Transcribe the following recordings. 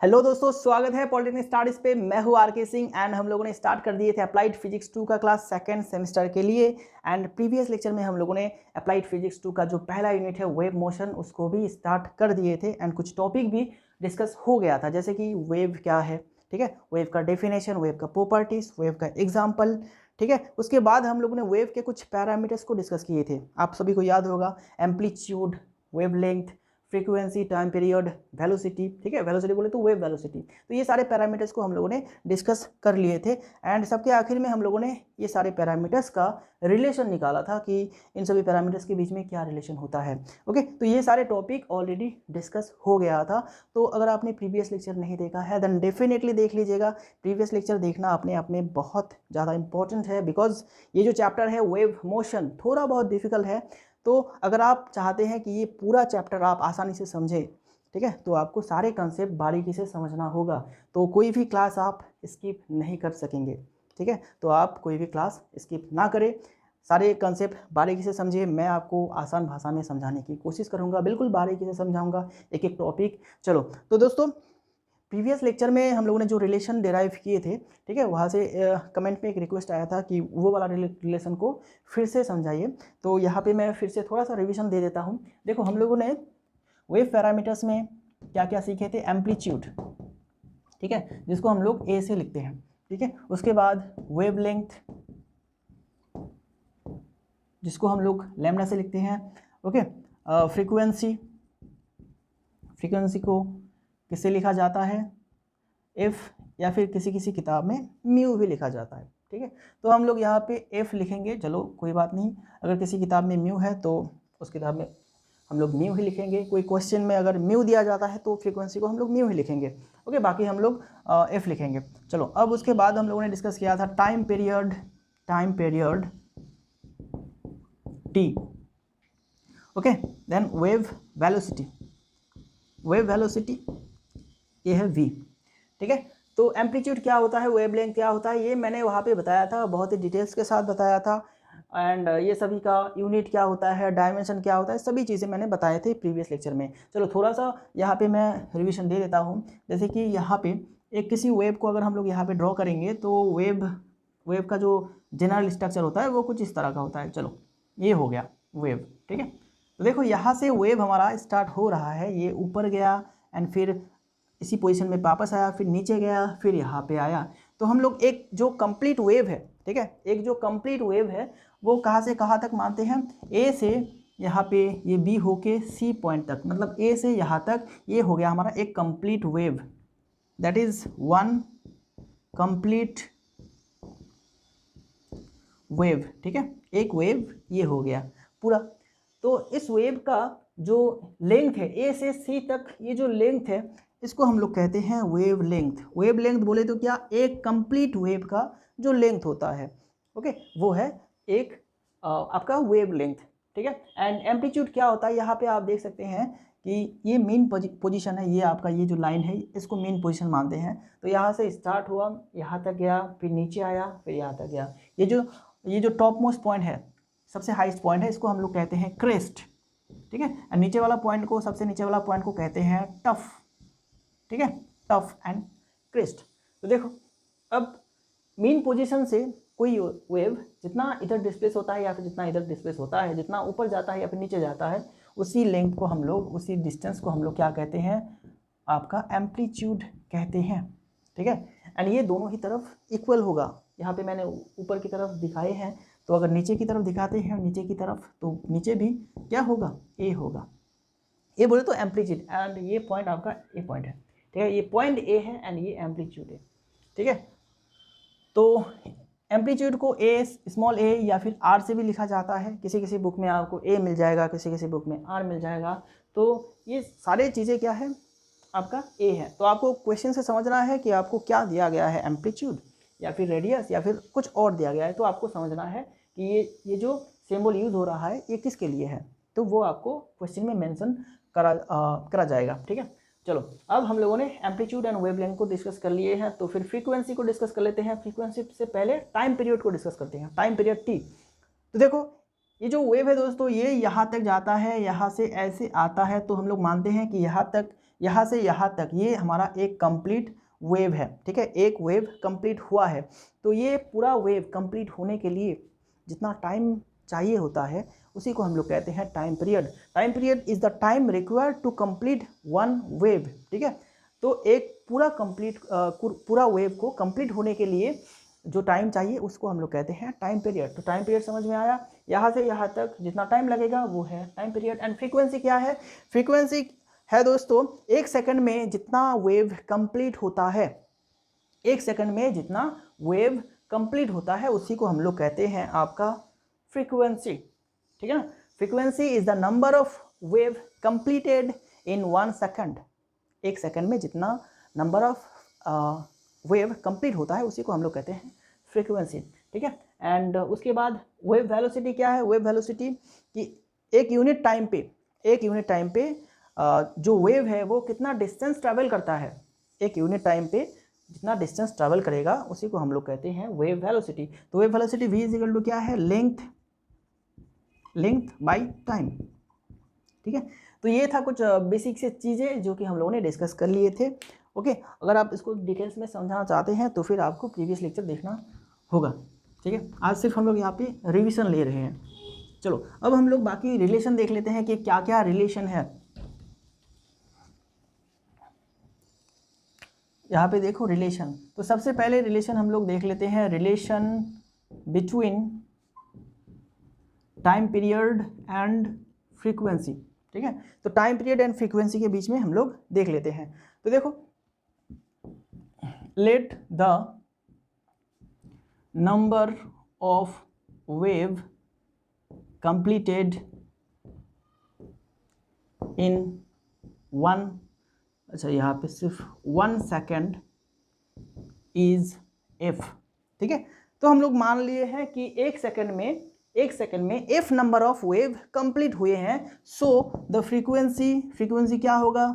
Hello दोस्तों, स्वागत है पॉलिटेक्निक स्टार्ट पे। मैं हूं आरके सिंह एंड हम लोगों ने स्टार्ट कर दिए थे अप्लाइड फिजिक्स 2 का क्लास सेकंड सेमेस्टर के लिए। एंड प्रीवियस लेक्चर में हम लोगों ने अप्लाइड फिजिक्स 2 का जो पहला यूनिट है वेव मोशन, उसको भी स्टार्ट कर दिए थे एंड कुछ टॉपिक भी डिस्कस हो गया था, जैसे कि वेव क्या है, ठीक है, वेव का डेफिनेशन, वेव का प्रॉपर्टीज, वेव का एग्जाम्पल, ठीक है। उसके बाद हम लोगों ने वेव के कुछ पैरामीटर्स को डिस्कस किए थे। आप सभी को याद होगा, amplitude, wavelength, frequency, time period, velocity, ठीक है, वेलोसिटी बोले तो वेव वेलोसिटी। तो ये सारे पैरामीटर्स को हम लोगों ने डिस्कस कर लिए थे एंड सबके आखिर में हम लोगों ने ये सारे पैरामीटर्स का रिलेशन निकाला था कि इन सभी पैरामीटर्स के बीच में क्या रिलेशन होता है। ओके, तो ये सारे टॉपिक ऑलरेडी डिस्कस हो गया था। तो अगर आपने प्रीवियस लेक्चर नहीं देखा है देन डेफिनेटली देख लीजिएगा। प्रीवियस लेक्चर देखना अपने आप में बहुत ज़्यादा इंपॉर्टेंट है, बिकॉज ये जो चैप्टर है वेव मोशन थोड़ा बहुत डिफिकल्ट है। तो अगर आप चाहते हैं कि ये पूरा चैप्टर आप आसानी से समझें, ठीक है, तो आपको सारे कंसेप्ट बारीकी से समझना होगा। तो कोई भी क्लास आप स्किप नहीं कर सकेंगे, ठीक है। तो आप कोई भी क्लास स्किप ना करें, सारे कंसेप्ट बारीकी से समझिए। मैं आपको आसान भाषा में समझाने की कोशिश करूँगा, बिल्कुल बारीकी से समझाऊँगा एक एक टॉपिक। चलो तो दोस्तों, प्रीवियस लेक्चर में हम लोगों ने जो रिलेशन डिराइव किए थे, ठीक है, वहाँ से कमेंट में एक रिक्वेस्ट आया था कि वो वाला रिलेशन को फिर से समझाइए। तो यहाँ पे मैं फिर से थोड़ा सा रिवीजन दे देता हूँ। देखो, हम लोगों ने वेव पैरामीटर्स में क्या क्या सीखे थे। एम्पलीट्यूड, ठीक है, जिसको हम लोग ए से लिखते हैं, ठीक है। उसके बाद वेवलेंथ, जिसको हम लोग लैम्डा से लिखते हैं, ओके। फ्रीक्वेंसी, फ्रीक्वेंसी को किससे लिखा जाता है, एफ, या फिर किसी किसी किताब में म्यू भी लिखा जाता है, ठीक है। तो हम लोग यहाँ पे एफ लिखेंगे, चलो कोई बात नहीं। अगर किसी किताब में म्यू है तो उस किताब में हम लोग म्यू ही लिखेंगे। कोई क्वेश्चन में अगर म्यू दिया जाता है तो फ्रीक्वेंसी को हम लोग म्यू ही लिखेंगे, ओके। बाकी हम लोग एफ लिखेंगे। चलो, अब उसके बाद हम लोगों ने डिस्कस किया था time period, time period T, okay. Then wave velocity, wave velocity ये है v, ठीक है। तो एम्पलीट्यूड क्या होता है, वेवलेंथ क्या होता है, ये मैंने वहाँ पे बताया था, बहुत ही डिटेल्स के साथ बताया था। एंड ये सभी का यूनिट क्या होता है, डायमेंशन क्या होता है, सभी चीज़ें मैंने बताए थे प्रीवियस लेक्चर में। चलो थोड़ा सा यहाँ पे मैं रिविजन दे देता हूँ। जैसे कि यहाँ पे एक किसी वेव को अगर हम लोग यहाँ पे ड्रॉ करेंगे तो वेव का जो जनरल स्ट्रक्चर होता है वो कुछ इस तरह का होता है। चलो, ये हो गया वेव, ठीक है। तो देखो, यहाँ से वेव हमारा स्टार्ट हो रहा है, ये ऊपर गया एंड फिर इसी पोजीशन में वापस आया, फिर नीचे गया, फिर यहाँ पे आया। तो हम लोग एक जो कंप्लीट वेव है, ठीक है, एक जो कंप्लीट वेव है वो कहाँ से कहाँ तक मानते हैं, ए से यहाँ पे ये बी होके सी पॉइंट तक, मतलब ए से यहाँ तक, ये हो गया हमारा एक complete wave. That is one complete wave, ठीक है, एक वेव ये हो गया पूरा। तो इस वेव का जो लेंथ है ए से सी तक, ये जो लेंथ है इसको हम लोग कहते हैं वेव लेंथ। वेव लेंथ बोले तो क्या, एक कंप्लीट वेव का जो लेंथ होता है, ओके, वो है एक आपका वेव लेंथ, ठीक है। एंड एम्पलीट्यूड क्या होता है, यहाँ पे आप देख सकते हैं कि ये मेन पोजीशन है, ये आपका ये जो लाइन है इसको मेन पोजीशन मानते हैं। तो यहाँ से स्टार्ट हुआ, यहाँ तक गया, फिर नीचे आया, फिर यहाँ तक गया। ये जो टॉप मोस्ट पॉइंट है, सबसे हाईएस्ट पॉइंट है, इसको हम लोग कहते हैं क्रेस्ट, ठीक है। एंड नीचे वाला पॉइंट को, सबसे नीचे वाला पॉइंट को कहते हैं टफ, ठीक है, टफ एंड क्रेस्ट। तो देखो, अब मेन पोजीशन से कोई वेव जितना इधर डिस्प्लेस होता है या फिर जितना इधर डिस्प्लेस होता है, जितना ऊपर जाता है या फिर नीचे जाता है, उसी लेंथ को हम लोग, उसी डिस्टेंस को हम लोग क्या कहते हैं, आपका एम्पलीट्यूड कहते हैं, ठीक है। एंड ये दोनों ही तरफ इक्वल होगा। यहाँ पे मैंने ऊपर की तरफ दिखाए हैं, तो अगर नीचे की तरफ दिखाते हैं, नीचे की तरफ, तो नीचे भी क्या होगा, ए होगा। ए बोले तो एम्पलीट्यूड, एंड ये पॉइंट आपका ए पॉइंट है, ठीक है, ये पॉइंट ए है एंड ये एम्पलीट्यूड है, ठीक है। तो एम्पलीट्यूड को ए, स्मॉल ए या फिर आर से भी लिखा जाता है। किसी किसी बुक में आपको ए मिल जाएगा, किसी किसी बुक में आर मिल जाएगा। तो ये सारे चीज़ें क्या है, आपका ए है। तो आपको क्वेश्चन से समझना है कि आपको क्या दिया गया है, एम्पलीट्यूड या फिर रेडियस या फिर कुछ और दिया गया है। तो आपको समझना है कि ये जो सिंबल यूज़ हो रहा है ये किसके लिए है, तो वो आपको क्वेश्चन में मेंशन करा जाएगा, ठीक है। चलो, अब हम लोगों ने एम्पलीट्यूड एंड वेवलेंथ को डिस्कस कर लिए हैं, तो फिर फ्रीक्वेंसी को डिस्कस कर लेते हैं। फ्रीक्वेंसी से पहले टाइम पीरियड को डिस्कस करते हैं, टाइम पीरियड टी। तो देखो, ये जो वेव है दोस्तों, ये यहाँ तक जाता है, यहाँ से ऐसे आता है, तो हम लोग मानते हैं कि यहाँ तक यहाँ से यहाँ तक ये हमारा एक कंप्लीट वेव है, ठीक है, एक वेव कंप्लीट हुआ है। तो ये पूरा वेव कंप्लीट होने के लिए जितना टाइम चाहिए होता है उसी को हम लोग कहते हैं time period. Time period is the time required to complete one wave, ठीक है। तो एक पूरा वेव को कंप्लीट होने के लिए जो टाइम चाहिए उसको हम लोग कहते हैं टाइम पीरियड। तो टाइम पीरियड समझ में आया, यहाँ से यहाँ तक जितना टाइम लगेगा वो है टाइम पीरियड। एंड फ्रीक्वेंसी क्या है? फ्रीक्वेंसी है दोस्तों, एक सेकंड में जितना वेव कंप्लीट होता है, एक सेकंड में जितना वेव कंप्लीट होता है उसी को हम लोग कहते हैं आपका फ्रीक्वेंसी, ठीक है ना। Frequency is the number of wave completed in 1 second. एक सेकंड में जितना नंबर ऑफ वेव कंप्लीट होता है उसी को हम लोग कहते हैं फ्रीक्वेंसी, ठीक है। एंड उसके बाद वेव वेलोसिटी क्या है? वेव वेलोसिटी कि एक यूनिट टाइम पे जो वेव है वो कितना डिस्टेंस ट्रैवल करता है, एक यूनिट टाइम पे जितना डिस्टेंस ट्रैवल करेगा उसी को हम लोग कहते हैं वेव वेलोसिटी। तो wave velocity v is equal to क्या है? लेंथ बाय टाइम, ठीक है। तो ये था कुछ बेसिक से चीज़ें जो कि हम लोगों ने डिस्कस कर लिए थे। ओके, अगर आप इसको डिटेल्स में समझना चाहते हैं तो फिर आपको प्रीवियस लेक्चर देखना होगा, ठीक है। आज सिर्फ हम लोग यहाँ पे रिवीजन ले रहे हैं। चलो अब हम लोग बाकी रिलेशन देख लेते हैं कि क्या क्या रिलेशन है। यहाँ पे देखो रिलेशन, तो सबसे पहले रिलेशन हम लोग देख लेते हैं, relation between time period and frequency, ठीक है। तो टाइम पीरियड एंड फ्रीक्वेंसी के बीच में हम लोग देख लेते हैं। तो देखो, let the number of wave completed in 1, अच्छा यहाँ पे सिर्फ 1 सेकेंड इज f, ठीक है। तो हम लोग मान लिए हैं कि एक सेकेंड में f number of wave complete हुए हैं। सो द फ्रीक्वेंसी क्या होगा?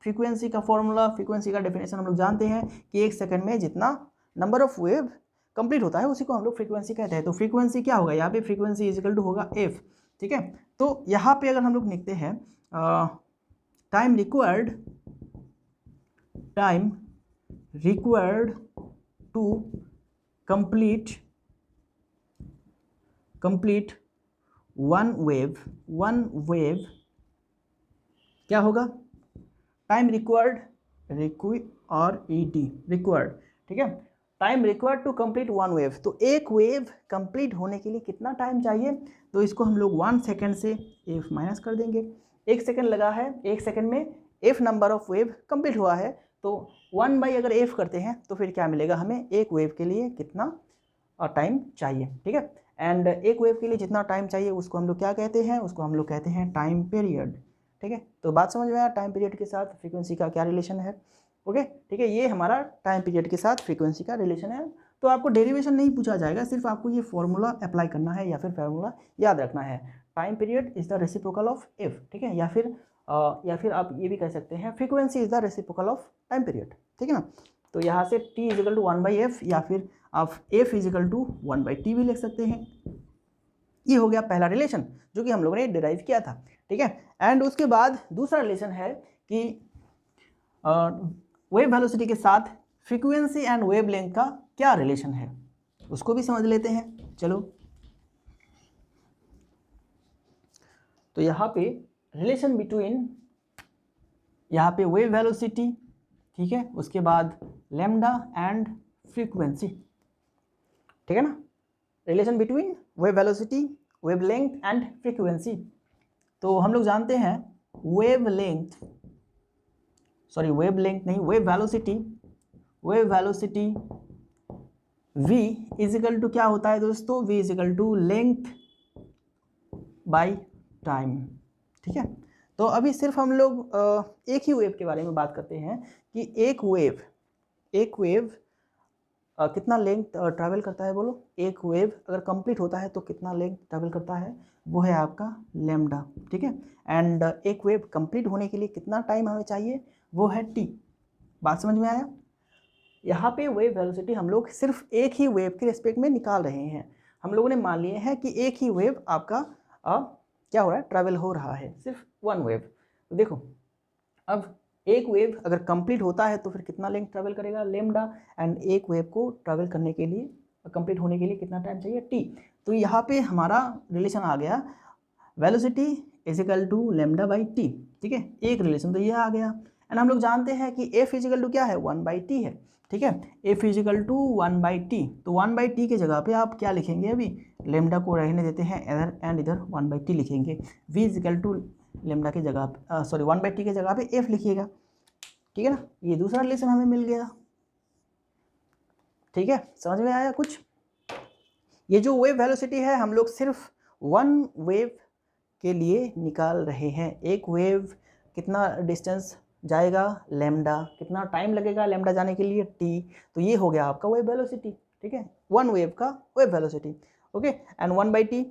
फ्रीक्वेंसी का फॉर्मूला, फ्रीक्वेंसी का डेफिनेशन हम लोग जानते हैं कि एक सेकेंड में जितना नंबर ऑफ वेव कंप्लीट होता है उसी को हम लोग फ्रीक्वेंसी कहते हैं। तो फ्रीक्वेंसी क्या होगा? यहाँ पे फ्रीक्वेंसी इज इक्वल टू होगा f, ठीक है। तो यहाँ पे अगर हम लोग लिखते हैं time required to complete one wave क्या होगा? टाइम रिक्वायर्ड, रिक्वायर्ड, ठीक है। Time required to complete one wave, तो एक वेव कंप्लीट होने के लिए कितना टाइम चाहिए? तो इसको हम लोग 1 सेकेंड से f माइनस कर देंगे। एक सेकेंड लगा है, एक सेकेंड में f number of wave complete हुआ है, तो 1/, अगर f करते हैं तो फिर क्या मिलेगा हमें? एक वेव के लिए कितना टाइम चाहिए, ठीक है। एंड एक वेव के लिए जितना टाइम चाहिए उसको हम लोग क्या कहते हैं? उसको हम लोग कहते हैं टाइम पीरियड, ठीक है। तो बात समझ में आया टाइम पीरियड के साथ फ्रीक्वेंसी का क्या रिलेशन है? ओके, ठीक है, ये हमारा टाइम पीरियड के साथ फ्रीक्वेंसी का रिलेशन है। तो आपको डेरिवेशन नहीं पूछा जाएगा, सिर्फ आपको ये फॉर्मूला अप्लाई करना है या फिर फार्मूला याद रखना है। Time period is the reciprocal of f, ठीक है, या फिर आप ये भी कह सकते हैं frequency is the reciprocal of time period, ठीक है ना। तो यहाँ से t is equal to 1/f या फिर आप f is equal to 1/t भी लिख सकते हैं। ये हो गया पहला रिलेशन जो कि हम लोगों ने डिराइव किया था, ठीक है। एंड उसके बाद दूसरा रिलेशन है कि वेव वेलोसिटी के साथ फ्रीक्वेंसी एंड वेव लेंथ का क्या रिलेशन है, उसको भी समझ लेते हैं। चलो, तो यहाँ पे रिलेशन बिटवीन, यहाँ पे वेव वेलोसिटी, ठीक है, उसके बाद लैम्डा एंड फ्रीक्वेंसी, ठीक है ना। Relation between wave velocity, wave length and frequency. तो हम लोग जानते हैं wave velocity v is equal to क्या होता है दोस्तों? v is equal to length by time, ठीक है। तो अभी सिर्फ हम लोग एक ही वेव के बारे में बात करते हैं कि एक वेव कितना लेंथ ट्रैवल करता है, बोलो। एक वेव अगर कंप्लीट होता है तो कितना लेंथ ट्रैवल करता है? वो है आपका लैम्डा, ठीक है। एंड एक वेव कंप्लीट होने के लिए कितना टाइम हमें चाहिए? वो है t। बात समझ में आया? यहाँ पे वेव वेलोसिटी हम लोग सिर्फ एक ही वेव के रिस्पेक्ट में निकाल रहे हैं। हम लोगों ने मान लिए हैं कि एक ही वेव आपका क्या हो रहा है? ट्रैवल हो रहा है, सिर्फ वन वेव। तो देखो, अब एक वेव अगर कंप्लीट होता है तो फिर कितना लेंथ ट्रैवल करेगा, लेमडा, एंड एक वेव को ट्रैवल करने के लिए, कंप्लीट होने के लिए कितना टाइम चाहिए, टी। तो यहाँ पे हमारा रिलेशन आ गया velocity is equal to lambda by T, ठीक है, एक रिलेशन तो ये आ गया। एंड हम लोग जानते हैं कि एफ इजिकल टू क्या है, 1/t है, ठीक है, एफ इजिकल टू 1/t। तो 1/t के जगह पे आप क्या लिखेंगे, अभी लेमडा को रहने देते हैं इधर एंड इधर 1/t लिखेंगे, v इजिकल टू लेमडा के जगह सॉरी 1/t के जगह पे f लिखिएगा, ठीक है ना। ये दूसरा रिलेशन हमें मिल गया, ठीक है, समझ में आया कुछ। ये जो वेव वेलोसिटी है हम लोग सिर्फ वन वेव के लिए निकाल रहे हैं। एक वेव कितना डिस्टेंस जाएगा, लैम्डा, कितना टाइम लगेगा लैम्डा जाने के लिए, टी। तो ये हो गया आपका वेव वेलोसिटी, ठीक है, वन वेव का wave velocity, okay. And 1/t,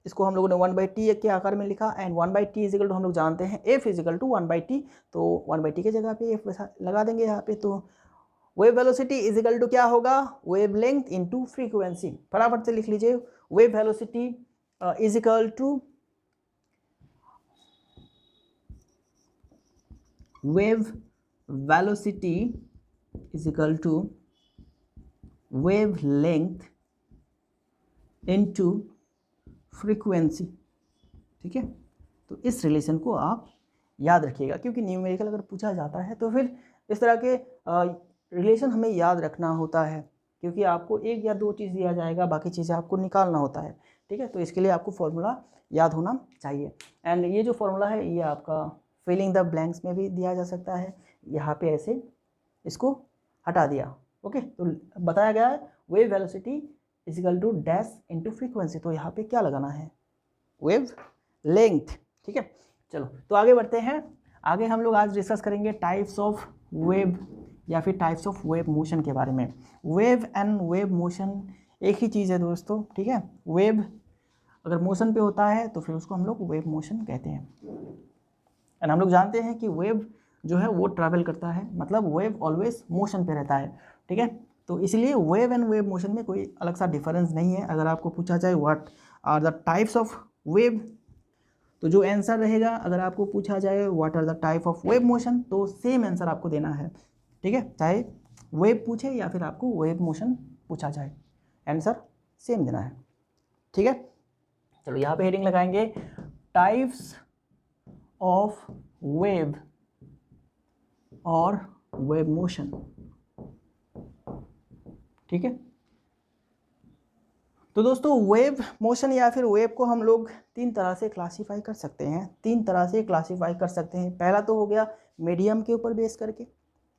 इसको हम लोगों ने 1/t के आकार में लिखा, एंड 1/t इजिकल टू हम लोग जानते हैं f इजिकल टू 1/t, तो 1/t के जगह पे f लगा देंगे यहाँ पे। तो वेव वेलोसिटी इजिकल टू क्या होगा, वेव लेंथ इनटू फ्रीक्वेंसी। फटाफट से लिख लीजिए, wave velocity is equal to wave velocity is equal to wave length into frequency, ठीक है। तो इस रिलेशन को आप याद रखिएगा, क्योंकि न्यूमेरिकल अगर पूछा जाता है तो फिर इस तरह के रिलेशन हमें याद रखना होता है, क्योंकि आपको एक या दो चीज़ दिया जाएगा, बाकी चीज़ें आपको निकालना होता है, ठीक है। तो इसके लिए आपको फॉर्मूला याद होना चाहिए। एंड ये जो फॉर्मूला है ये आपका फिलिंग द ब्लैंक्स में भी दिया जा सकता है, यहाँ पे ऐसे इसको हटा दिया, ओके। तो बताया गया है wave velocity is equal to dash into frequency, तो यहाँ पे क्या लगाना है, वेव लेंथ, ठीक है। चलो तो आगे बढ़ते हैं। आगे हम लोग आज डिस्कस करेंगे टाइप्स ऑफ वेव या फिर टाइप्स ऑफ वेव मोशन के बारे में। वेव एंड वेव मोशन एक ही चीज़ है दोस्तों, ठीक है। वेव अगर मोशन पे होता है तो फिर उसको हम लोग वेव मोशन कहते हैं। एंड हम लोग जानते हैं कि वेव जो है वो ट्रैवल करता है, मतलब वेव ऑलवेज मोशन पे रहता है, ठीक है। तो इसलिए वेव एंड वेव मोशन में कोई अलग सा डिफरेंस नहीं है। अगर आपको पूछा जाए what are the types of wave, तो जो आंसर रहेगा, अगर आपको पूछा जाए what are the type of wave motion, तो सेम आंसर आपको देना है, ठीक है। चाहे वेव पूछे या फिर आपको वेव मोशन पूछा जाए, आंसर सेम देना है, ठीक है। चलो यहाँ पे हेडिंग लगाएंगे टाइप्स ऑफ वेव और वेव मोशन, ठीक है। तो दोस्तों वेव मोशन या फिर वेव को हम लोग तीन तरह से क्लासीफाई कर सकते हैं, पहला तो हो गया मीडियम के ऊपर बेस करके,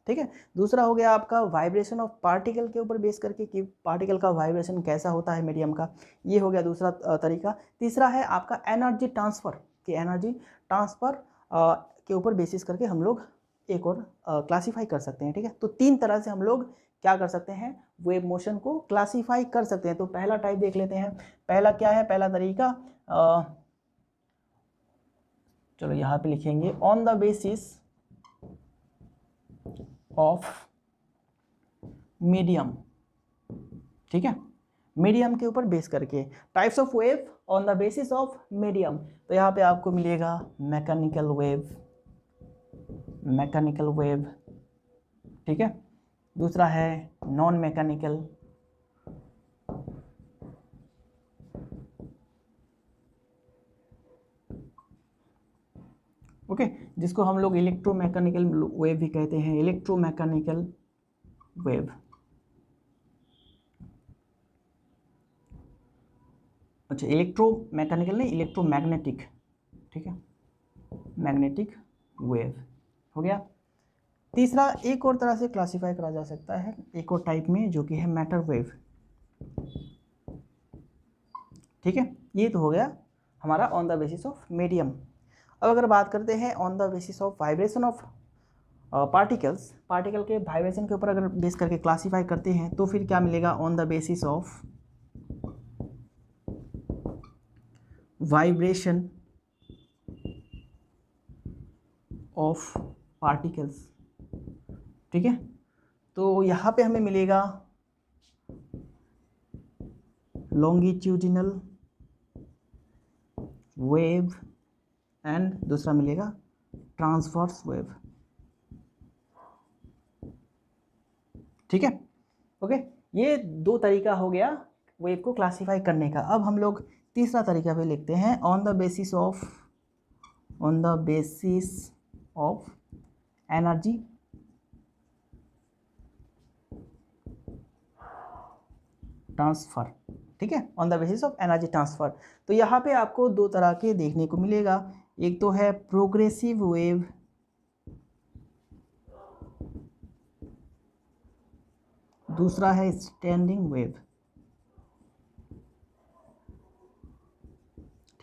ठीक है। दूसरा हो गया आपका वाइब्रेशन ऑफ पार्टिकल के ऊपर बेस करके, कि पार्टिकल का वाइब्रेशन कैसा होता है मीडियम का, ये हो गया दूसरा तरीका। तीसरा है आपका एनर्जी ट्रांसफ़र, कि एनर्जी ट्रांसफ़र के ऊपर बेसिस करके हम लोग एक और क्लासीफाई कर सकते हैं, ठीक है। तो तीन तरह से हम लोग क्या कर सकते हैं, वेव मोशन को क्लासीफाई कर सकते हैं। तो पहला टाइप देख लेते हैं, पहला क्या है, पहला तरीका, चलो यहाँ पे लिखेंगे on the basis of medium, ठीक है, मीडियम के ऊपर बेस करके। Types of wave on the basis of medium, तो यहाँ पे आपको मिलेगा मैकेनिकल वेव, ठीक है। दूसरा है नॉन मैकेनिकल, ओके, जिसको हम लोग इलेक्ट्रोमैकेनिकल वेव भी कहते हैं, इलेक्ट्रोमैकेनिकल वेव। अच्छा, इलेक्ट्रोमैकेनिकल नहीं, इलेक्ट्रोमैग्नेटिक, ठीक है, मैग्नेटिक वेव हो गया। तीसरा एक और तरह से क्लासीफाई करा जा सकता है, एक और टाइप में, जो कि है मैटर वेव, ठीक है। ये तो हो गया हमारा on the basis of medium. अब अगर बात करते हैं on the basis of vibration of particle के वाइब्रेशन के ऊपर अगर बेस करके क्लासीफाई करते हैं, तो फिर क्या मिलेगा, on the basis of vibration of particles, ठीक है। तो यहाँ पे हमें मिलेगा लॉन्गिट्यूडिनल वेव एंड दूसरा मिलेगा ट्रांसवर्स वेव, ठीक है, ओके। ये दो तरीका हो गया वेव को क्लासीफाई करने का। अब हम लोग तीसरा तरीका भी लिखते हैं, on the basis of energy transfer, ठीक है, on the basis of energy transfer. तो यहाँ पे आपको दो तरह के देखने को मिलेगा, एक तो है प्रोग्रेसिव वेव, दूसरा है स्टैंडिंग वेव,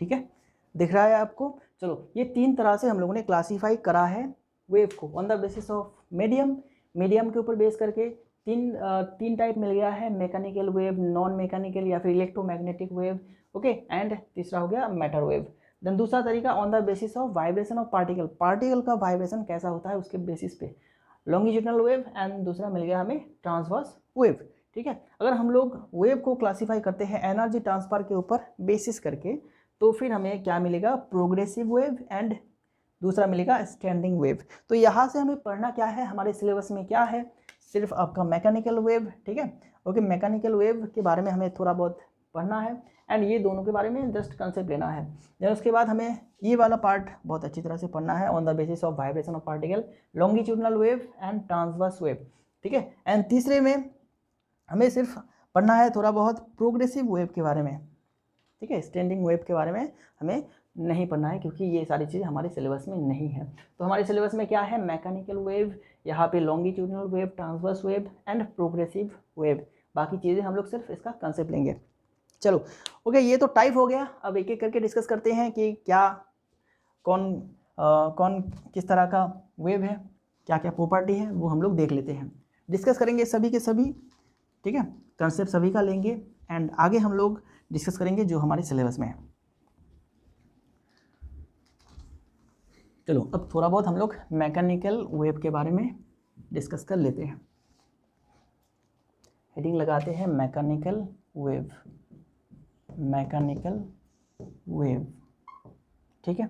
ठीक है, दिख रहा है आपको। चलो, ये तीन तरह से हम लोगों ने क्लासीफाई करा है वेव को, on the basis of medium के ऊपर बेस करके तीन टाइप मिल गया है, मैकेनिकल वेव, नॉन मैकेनिकल या फिर इलेक्ट्रोमैग्नेटिक वेव, ओके, एंड तीसरा हो गया मैटर वेव। देन दूसरा तरीका on the basis of vibration of particle का वाइब्रेशन कैसा होता है उसके बेसिस पे, लॉन्गिट्यूडनल वेव, एंड दूसरा मिल गया हमें ट्रांसवर्स वेव, ठीक है। अगर हम लोग वेव को क्लासीफाई करते हैं एनर्जी ट्रांसफर के ऊपर बेसिस करके, तो फिर हमें क्या मिलेगा, प्रोग्रेसिव वेव एंड दूसरा मिलेगा स्टैंडिंग वेव। तो यहाँ से हमें पढ़ना क्या है, हमारे सिलेबस में क्या है, सिर्फ आपका मैकेनिकल वेव, ठीक है, ओके, मैकेनिकल वेव के बारे में हमें थोड़ा बहुत पढ़ना है, एंड ये दोनों के बारे में जस्ट कंसेप्ट लेना है। देन उसके बाद हमें ये वाला पार्ट बहुत अच्छी तरह से पढ़ना है, on the basis of vibration of particle, longitudinal wave and transverse wave, ठीक है। एंड तीसरे में हमें सिर्फ पढ़ना है थोड़ा बहुत प्रोग्रेसिव वेव के बारे में, ठीक है, स्टैंडिंग वेव के बारे में हमें नहीं पढ़ना है क्योंकि ये सारी चीज़ें हमारे सिलेबस में नहीं है। तो हमारे सिलेबस में क्या है, मैकेनिकल वेव, यहाँ पे longitudinal wave, transverse wave and progressive wave, बाकी चीज़ें हम लोग सिर्फ इसका कंसेप्ट लेंगे। चलो, ओके, ये तो टाइप हो गया। अब एक एक करके डिस्कस करते हैं कि क्या कौन किस तरह का वेव है, क्या क्या प्रॉपर्टी है, वो हम लोग देख लेते हैं, डिस्कस करेंगे सभी के सभी, ठीक है, कंसेप्ट सभी का लेंगे, एंड आगे हम लोग डिस्कस करेंगे जो हमारे सिलेबस में है। चलो, अब थोड़ा बहुत हम लोग मैकेनिकल वेव के बारे में डिस्कस कर लेते हैं। हेडिंग लगाते हैं मैकेनिकल वेव, ठीक है।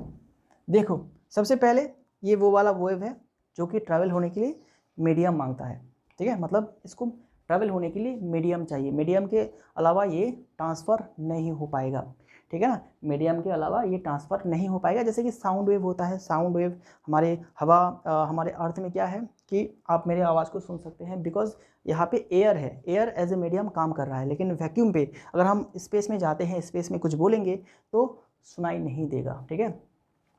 देखो, सबसे पहले ये वो वाला वेव है जो कि ट्रैवल होने के लिए मीडियम मांगता है, ठीक है, मतलब इसको ट्रैवल होने के लिए मीडियम चाहिए, मीडियम के अलावा ये ट्रांसफ़र नहीं हो पाएगा, ठीक है ना, मीडियम के अलावा ये ट्रांसफ़र नहीं हो पाएगा। जैसे कि साउंड वेव होता है, साउंड वेव हमारे हमारे अर्थ में क्या है कि आप मेरे आवाज़ को सुन सकते हैं बिकॉज यहाँ पे एयर है, एयर एज ए मीडियम काम कर रहा है, लेकिन वैक्यूम पे अगर हम स्पेस में जाते हैं, स्पेस में कुछ बोलेंगे तो सुनाई नहीं देगा, ठीक है,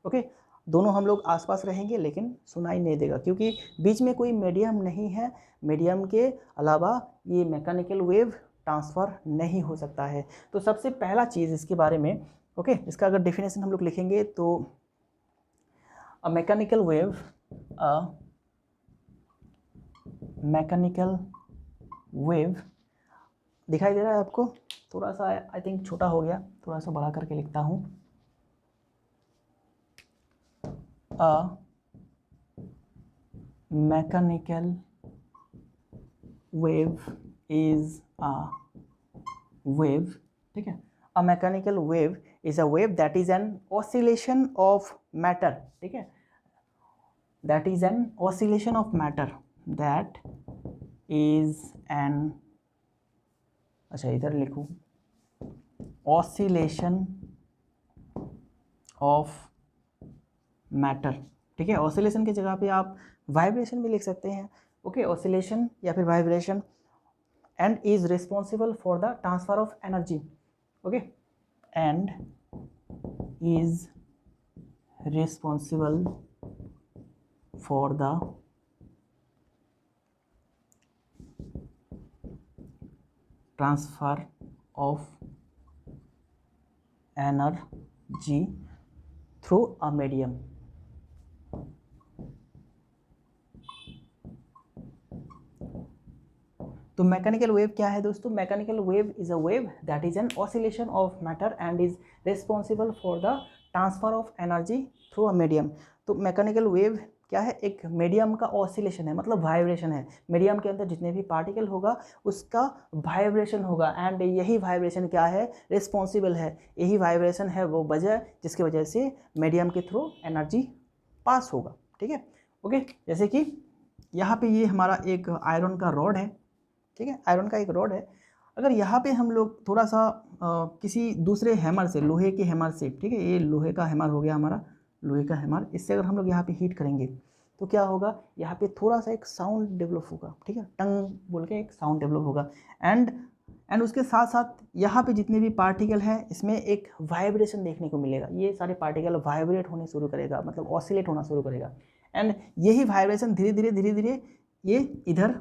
ओके, दोनों हम लोग आसपास रहेंगे लेकिन सुनाई नहीं देगा क्योंकि बीच में कोई मीडियम नहीं है, मीडियम के अलावा ये मैकेनिकल वेव ट्रांसफ़र नहीं हो सकता है। तो सबसे पहला चीज़ इसके बारे में, ओके, इसका अगर डेफिनेशन हम लोग लिखेंगे तो अ मैकेनिकल वेव दिखाई दे रहा है आपको, थोड़ा सा आई थिंक छोटा हो गया, थोड़ा सा बड़ा करके लिखता हूँ, a mechanical wave is a wave, ठीक है, a mechanical wave is a wave that is an oscillation of matter, ठीक है, that is an oscillation of matter, that is an, अच्छा इधर लिखूँ, ऑसिलेशन ऑफ मैटर, ठीक है, ऑसिलेशन की जगह पे आप वाइब्रेशन भी लिख सकते हैं, ओके, ऑसिलेशन या फिर vibration, and is responsible for the transfer of energy, okay, and is responsible for the transfer of energy through a medium. तो मैकेनिकल वेव क्या है दोस्तों, mechanical wave is a wave that is an oscillation of matter and is responsible for the transfer of energy through a medium. तो mechanical wave क्या है, एक medium का oscillation है, मतलब वाइब्रेशन है, मीडियम के अंदर जितने भी पार्टिकल होगा उसका वाइब्रेशन होगा, एंड यही वाइब्रेशन क्या है, रिस्पॉन्सिबल है, यही वाइब्रेशन है वो वजह जिसकी वजह से मीडियम के थ्रू एनर्जी पास होगा, ठीक है, ओके। जैसे कि यहाँ पे ये हमारा एक आयरन का रॉड है, ठीक है, आयरन का एक रॉड है। अगर यहाँ पे हम लोग थोड़ा सा किसी दूसरे हैमर से, लोहे के हैमर से, ठीक है, ये लोहे का हैमर हो गया हमारा, लोहे का हैमर, इससे अगर हम लोग यहाँ पे हीट करेंगे तो क्या होगा, यहाँ पे थोड़ा सा एक साउंड डेवलप होगा, ठीक है, टंग बोल के एक साउंड डेवलप होगा। एंड उसके साथ साथ यहाँ पे जितने भी पार्टिकल हैं इसमें एक वाइब्रेशन देखने को मिलेगा, ये सारे पार्टिकल वाइब्रेट होने शुरू करेगा, मतलब ऑसिलेट होना शुरू करेगा। एंड यही वाइब्रेशन धीरे धीरे ये इधर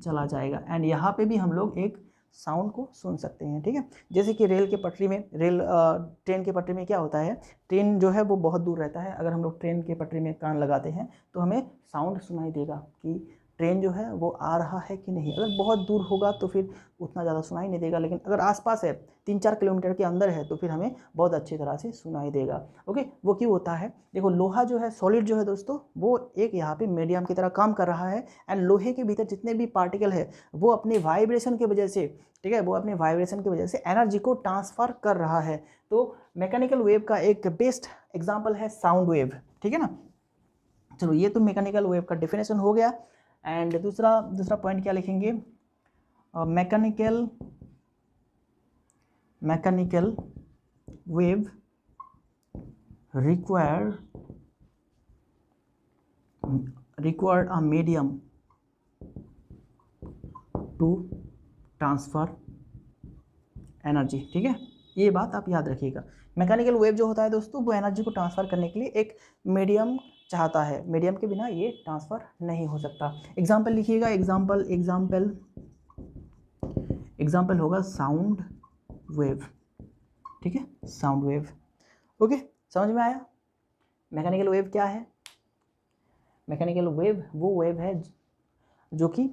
चला जाएगा एंड यहाँ पे भी हम लोग एक साउंड को सुन सकते हैं, ठीक है। जैसे कि रेल के पटरी में, ट्रेन के पटरी में क्या होता है, ट्रेन जो है वो बहुत दूर रहता है, अगर हम लोग ट्रेन के पटरी में कान लगाते हैं तो हमें साउंड सुनाई देगा कि ट्रेन जो है वो आ रहा है कि नहीं। अगर बहुत दूर होगा तो फिर उतना ज़्यादा सुनाई नहीं देगा, लेकिन अगर आसपास है, 3-4 किलोमीटर के अंदर है, तो फिर हमें बहुत अच्छी तरह से सुनाई देगा। ओके, वो क्यों होता है, देखो लोहा जो है, सॉलिड जो है दोस्तों, वो एक यहाँ पे मीडियम की तरह काम कर रहा है एंड लोहे के भीतर जितने भी पार्टिकल है वो अपने वाइब्रेशन की वजह से, ठीक है, वो अपने वाइब्रेशन की वजह से एनर्जी को ट्रांसफ़र कर रहा है। तो मैकेनिकल वेव का एक बेस्ट एग्जाम्पल है साउंड वेव, ठीक है ना। चलो, ये तो मैकेनिकल वेव का डेफिनेशन हो गया। एंड दूसरा पॉइंट क्या लिखेंगे, mechanical wave required a medium to transfer energy, ठीक है, ये बात आप याद रखिएगा। मैकेनिकल वेव जो होता है दोस्तों, वो एनर्जी को ट्रांसफ़र करने के लिए एक मीडियम चाहता है, मीडियम के बिना ये ट्रांसफ़र नहीं हो सकता। एग्जाम्पल लिखिएगा, एग्जाम्पल होगा साउंड वेव, ठीक है, साउंड वेव। ओके, समझ में आया मैकेनिकल वेव क्या है। मैकेनिकल वेव वो वेव है जो कि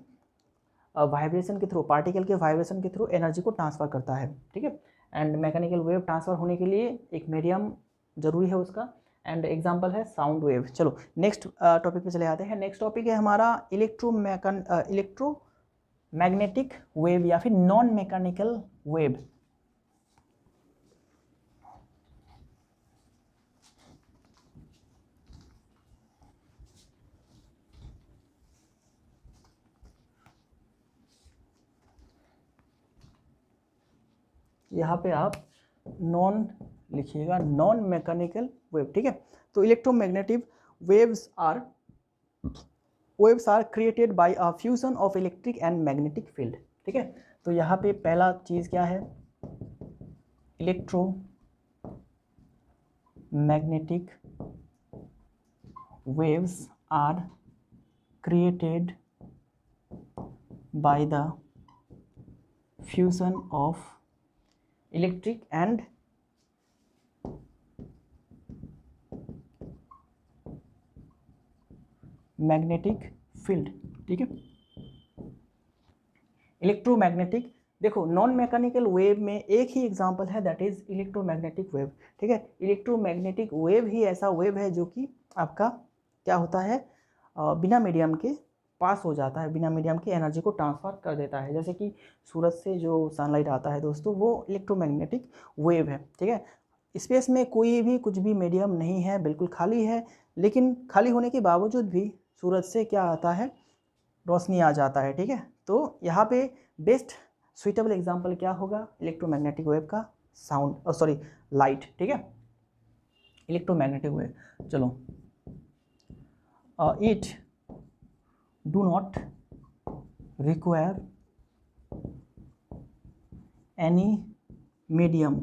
वाइब्रेशन के थ्रू, पार्टिकल के वाइब्रेशन के थ्रू एनर्जी को ट्रांसफ़र करता है, ठीक है। एंड मैकेनिकल वेव ट्रांसफ़र होने के लिए एक मीडियम ज़रूरी है उसका, एंड एग्जांपल है साउंड वेव। चलो नेक्स्ट टॉपिक पे चले आते हैं। नेक्स्ट टॉपिक है हमारा इलेक्ट्रोमैग्नेटिक वेव या फिर नॉन मैकेनिकल वेव। यहाँ पे आप नॉन लिखिएगा, नॉन मैकेनिकल वेव, ठीक है। तो electromagnetic waves are created by a fusion of electric and magnetic field, ठीक है। तो यहाँ पे पहला चीज़ क्या है, electromagnetic waves are created by the fusion of electric and magnetic field, ठीक है। इलेक्ट्रोमैग्नेटिक, देखो नॉन मैकेनिकल वेव में एक ही एग्जांपल है, दैट इज इलेक्ट्रोमैग्नेटिक वेव, ठीक है। इलेक्ट्रोमैग्नेटिक वेव ही ऐसा वेव है जो कि आपका क्या होता है, बिना मीडियम के पास हो जाता है, बिना मीडियम की एनर्जी को ट्रांसफ़र कर देता है। जैसे कि सूरज से जो सनलाइट आता है दोस्तों, वो इलेक्ट्रोमैग्नेटिक वेव है, ठीक है। स्पेस में कोई भी कुछ भी मीडियम नहीं है, बिल्कुल खाली है, लेकिन खाली होने के बावजूद भी सूरज से क्या आता है, रोशनी आ जाता है, ठीक है। तो यहाँ पे बेस्ट सुइटेबल एग्जांपल क्या होगा, इलेक्ट्रोमैग्नेटिक वेव का साउंड, लाइट, ठीक है, इलेक्ट्रोमैग्नेटिक वेव। चलो, it do not require any medium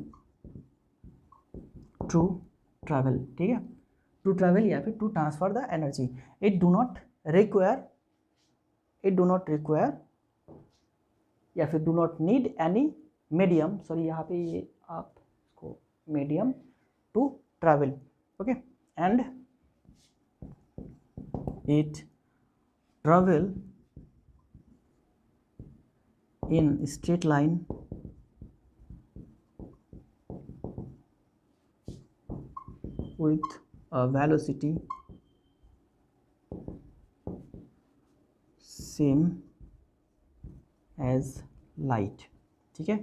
to travel, ठीक है, to travel या फिर to transfer the energy। it do not require या फिर do not need any medium, sorry यहाँ पे ये आप इसको medium to travel, okay, and it travel in straight line with a velocity same as light, ठीक है।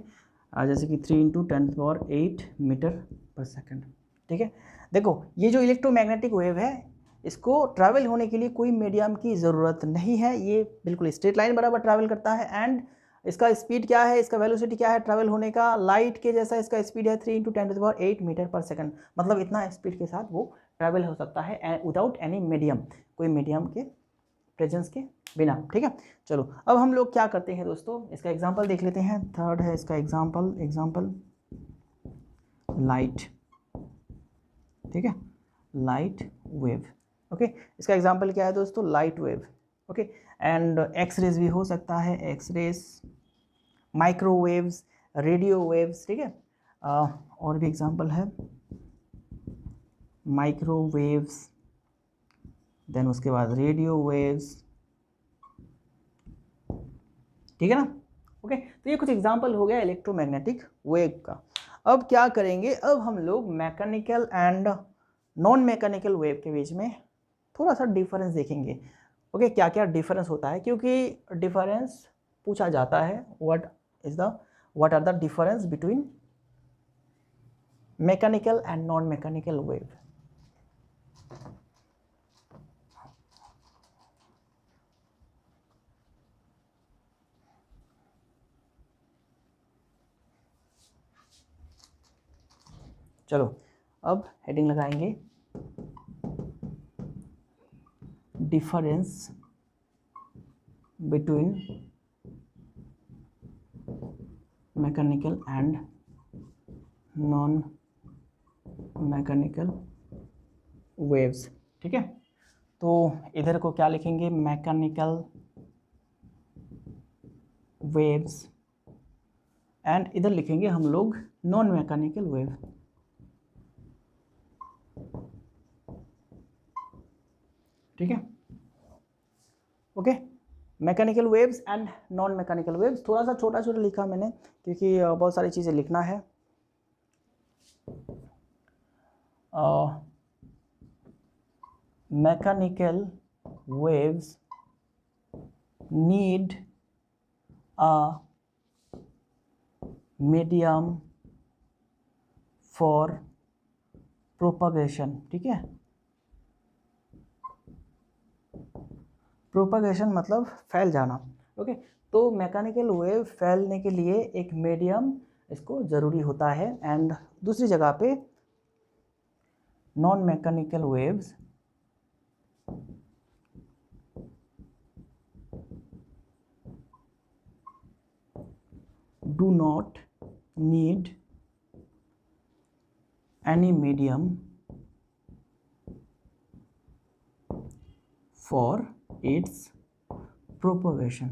जैसे कि 3 × 10⁸ मीटर पर सेकंड, ठीक है। देखो ये जो इलेक्ट्रोमैग्नेटिक वेव है, इसको ट्रैवल होने के लिए कोई मीडियम की ज़रूरत नहीं है, ये बिल्कुल स्ट्रेट लाइन बराबर ट्रैवल करता है एंड इसका स्पीड क्या है, इसका वेलोसिटी क्या है ट्रैवल होने का, लाइट के जैसा इसका स्पीड है 3 × 10⁸ मीटर पर सेकंड, मतलब इतना स्पीड के साथ वो ट्रैवल हो सकता है विदाउट एनी मीडियम, कोई मीडियम के प्रेजेंस के बिना। ठीक है, चलो अब हम लोग क्या करते हैं दोस्तों, इसका एग्जांपल देख लेते हैं। थर्ड है इसका एग्जांपल लाइट। ठीक है, लाइट वेव। ओके, इसका एग्जांपल क्या है दोस्तों, light wave. Okay, and x rays भी हो सकता है, x rays, microwaves, radio waves. ठीक है, और भी एग्जांपल है माइक्रोवेव्स, देन उसके बाद रेडियो वेव्स। ठीक है ना। ओके, तो ये कुछ एग्जांपल हो गया इलेक्ट्रोमैग्नेटिक वेव का। अब क्या करेंगे, अब हम लोग mechanical and non mechanical wave के बीच में थोड़ा सा डिफरेंस देखेंगे। ओके, क्या क्या डिफरेंस होता है, क्योंकि डिफरेंस पूछा जाता है, what are the difference between mechanical and non mechanical wave. चलो अब हेडिंग लगाएंगे, difference between mechanical and non mechanical waves. ठीक है, तो इधर को क्या लिखेंगे, मैकेनिकल वेव्स, एंड इधर लिखेंगे हम लोग नॉन मैकेनिकल वेव। ठीक है, okay, mechanical waves and non mechanical waves. थोड़ा सा छोटा छोटा लिखा मैंने, क्योंकि बहुत सारी चीज़ें लिखना है। Mechanical waves need a medium for propagation. ठीक है, प्रोपगेशन मतलब फैल जाना। ओके, तो मैकेनिकल वेव फैलने के लिए एक मीडियम इसको ज़रूरी होता है, एंड दूसरी जगह पे non mechanical waves do not need any medium for its propagation।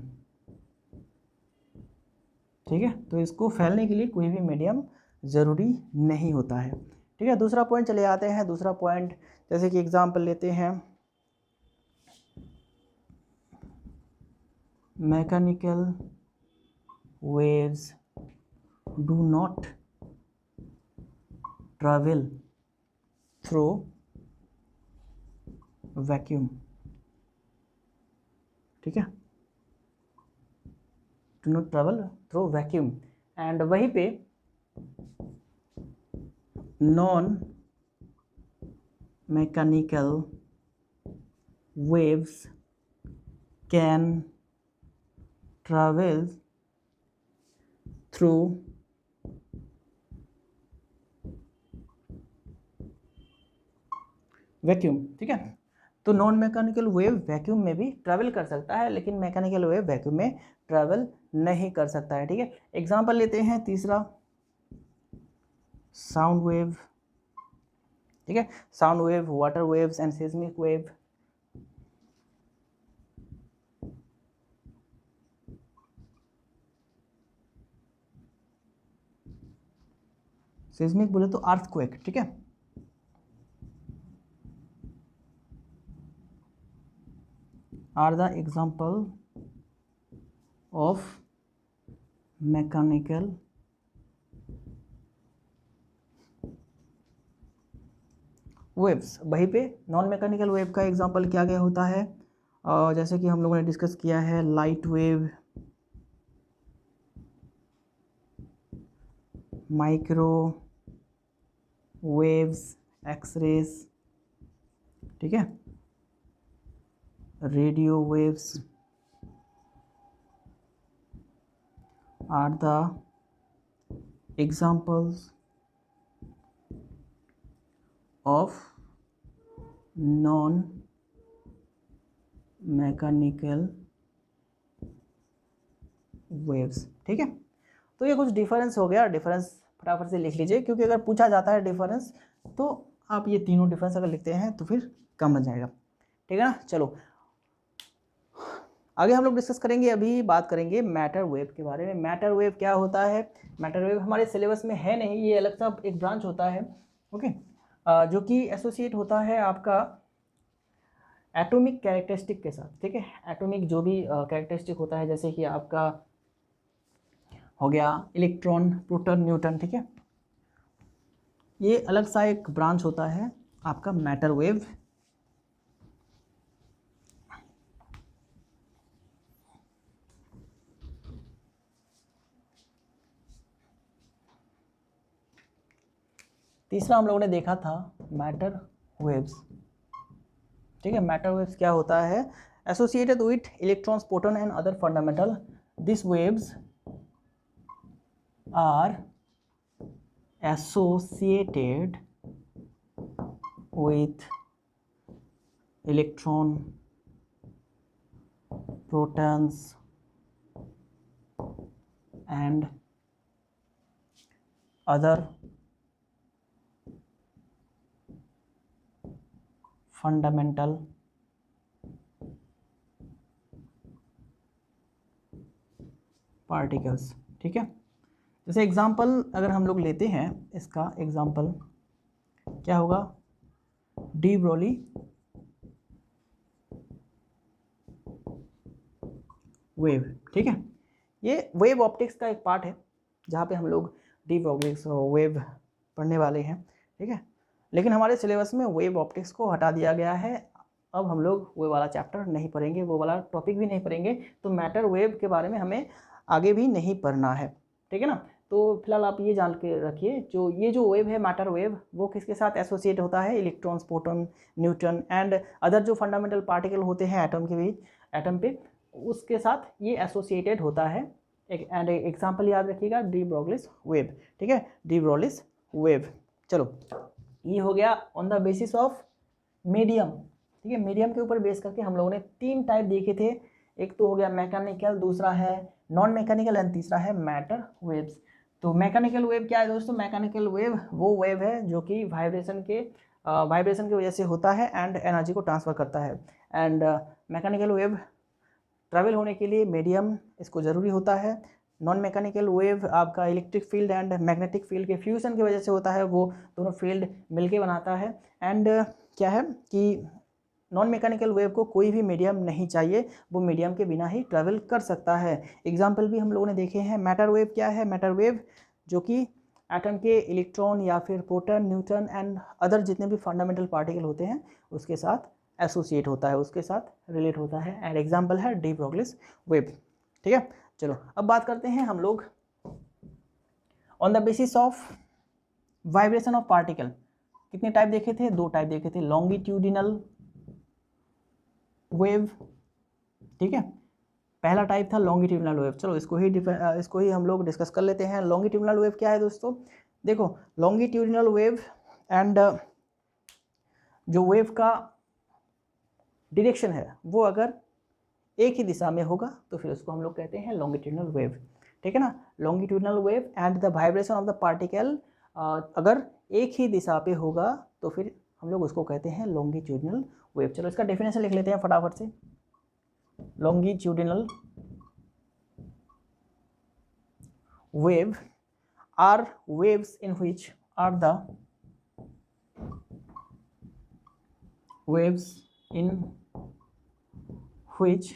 ठीक है, तो इसको फैलने के लिए कोई भी मीडियम ज़रूरी नहीं होता है। ठीक है, दूसरा पॉइंट चले आते हैं। दूसरा पॉइंट, जैसे कि एग्जांपल लेते हैं, mechanical waves do not travel through vacuum। ठीक है, do not travel through vacuum, and वहीं पे non mechanical waves can travel through vacuum. ठीक है, तो नॉन मैकेनिकल वेव वैक्यूम में भी ट्रैवल कर सकता है, लेकिन मैकेनिकल वेव वैक्यूम में ट्रैवल नहीं कर सकता है। ठीक है, एग्जांपल लेते हैं तीसरा, साउंड वेव। ठीक है, sound wave, water waves and seismic wave. Seismic बोले तो अर्थक्वेक। ठीक है, are the example of mechanical waves. वहीं पे नॉन मैकेनिकल वेव का एग्जांपल क्या क्या होता है, जैसे कि हम लोगों ने डिस्कस किया है, light wave, micro waves, x rays. ठीक है, radio waves, are the examples of non mechanical waves. ठीक है, तो ये कुछ डिफरेंस हो गया। डिफरेंस फटाफट से लिख लीजिए, क्योंकि अगर पूछा जाता है डिफरेंस तो आप ये तीनों डिफरेंस अगर लिखते हैं तो फिर कम बन जाएगा। ठीक है ना। चलो आगे हम लोग डिस्कस करेंगे। अभी बात करेंगे मैटर वेव के बारे में। मैटर वेव क्या होता है? मैटर वेव हमारे सिलेबस में है नहीं, ये अलग सा एक ब्रांच होता है। ओके, जो कि एसोसिएट होता है आपका एटॉमिक कैरेक्टरिस्टिक के साथ। ठीक है, एटॉमिक जो भी कैरेक्टरिस्टिक होता है, जैसे कि आपका हो गया इलेक्ट्रॉन, प्रोटॉन, न्यूट्रॉन। ठीक है, ये अलग सा एक ब्रांच होता है आपका मैटर वेव। तीसरा हम लोगों ने देखा था मैटर वेव्स। ठीक है, मैटर वेव्स क्या होता है? Associated with electrons, proton and other fundamental, this waves are associated with electron, protons and other fundamental particles। ठीक है, जैसे एग्जाम्पल अगर हम लोग लेते हैं, इसका एग्जाम्पल क्या होगा? D Broly wave. ठीक है, ये वेव ऑप्टिक्स का एक पार्ट है जहाँ पे हम लोग डी ब्रोली वेव पढ़ने वाले हैं। ठीक है, लेकिन हमारे सिलेबस में वेव ऑप्टिक्स को हटा दिया गया है। अब हम लोग वो वाला चैप्टर नहीं पढ़ेंगे, वो वाला टॉपिक भी नहीं पढ़ेंगे। तो मैटर वेव के बारे में हमें आगे भी नहीं पढ़ना है। ठीक है ना। तो फिलहाल आप ये जान के रखिए, जो ये जो वेव है मैटर वेव, वो किसके साथ एसोसिएट होता है? Electrons, proton, neutron and other जो फंडामेंटल पार्टिकल होते हैं एटम के बीच, एटम पे, उसके साथ ये एसोसिएटेड होता है। एंड एग्जाम्पल याद रखिएगा, डी ब्रोगलिस वेव। ठीक है, डी ब्रोगलिस वेव। चलो ये हो गया on the basis of medium. ठीक है, मीडियम के ऊपर बेस करके हम लोगों ने तीन टाइप देखे थे। एक तो हो गया मैकेनिकल, दूसरा है नॉन मैकेनिकल एंड तीसरा है मैटर वेव्स। तो मैकेनिकल वेव क्या है दोस्तों? मैकेनिकल वेव वो वेव है जो कि वाइब्रेशन की वजह से होता है एंड एनर्जी को ट्रांसफ़र करता है। एंड मैकेनिकल वेव ट्रैवल होने के लिए मीडियम इसको ज़रूरी होता है। नॉन मैकेनिकल वेव आपका electric field and magnetic field के फ्यूजन की वजह से होता है, वो दोनों फील्ड मिलके बनाता है। एंड क्या है कि नॉन मैकेनिकल वेव को कोई भी मीडियम नहीं चाहिए, वो मीडियम के बिना ही ट्रैवल कर सकता है। एग्जाम्पल भी हम लोगों ने देखे हैं। मैटर वेव क्या है? मैटर वेव जो कि एटम के इलेक्ट्रॉन या फिर प्रोटॉन, न्यूट्रॉन एंड अदर जितने भी फंडामेंटल पार्टिकल होते हैं उसके साथ एसोसिएट होता है, उसके साथ रिलेट होता है। एंड एग्जाम्पल है डी ब्रोगलिस वेव। ठीक है, चलो अब बात करते हैं हम लोग on the basis of vibration of particle. कितने टाइप देखे थे? दो टाइप देखे थे, लॉन्गिट्यूडिनल वेव। ठीक है, पहला टाइप था लॉन्गिट्यूडिनल वेव। चलो इसको ही हम लोग डिस्कस कर लेते हैं। लॉन्गिट्यूडिनल वेव क्या है दोस्तों? देखो, लॉन्गिट्यूडिनल वेव एंड जो वेव का डायरेक्शन है वो अगर एक ही दिशा में होगा तो फिर उसको हम लोग कहते हैं लॉन्गिट्यूडिनल वेव। ठीक है ना। Longitudinal wave and the vibration of the particle अगर एक ही दिशा पे होगा तो फिर हम लोग उसको कहते हैं लॉन्गिट्यूडिनल वेव। चलो इसका डेफिनेशन लिख लेते हैं फटाफट से। Longitudinal wave are waves in which are the waves in which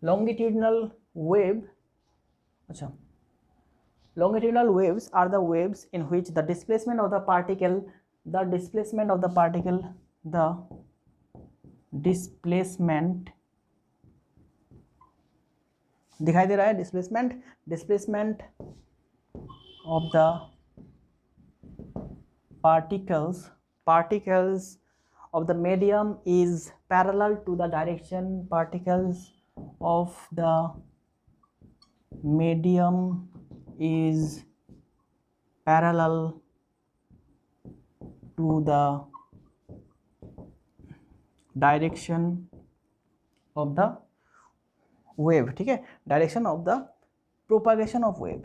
longitudinal wave longitudinal waves are the waves in which the displacement of the particle दिखाई दे रहा है, displacement of the particles of the medium is parallel to the direction particles of the medium is parallel to the direction of the wave, ठीक है, direction of the propagation of wave.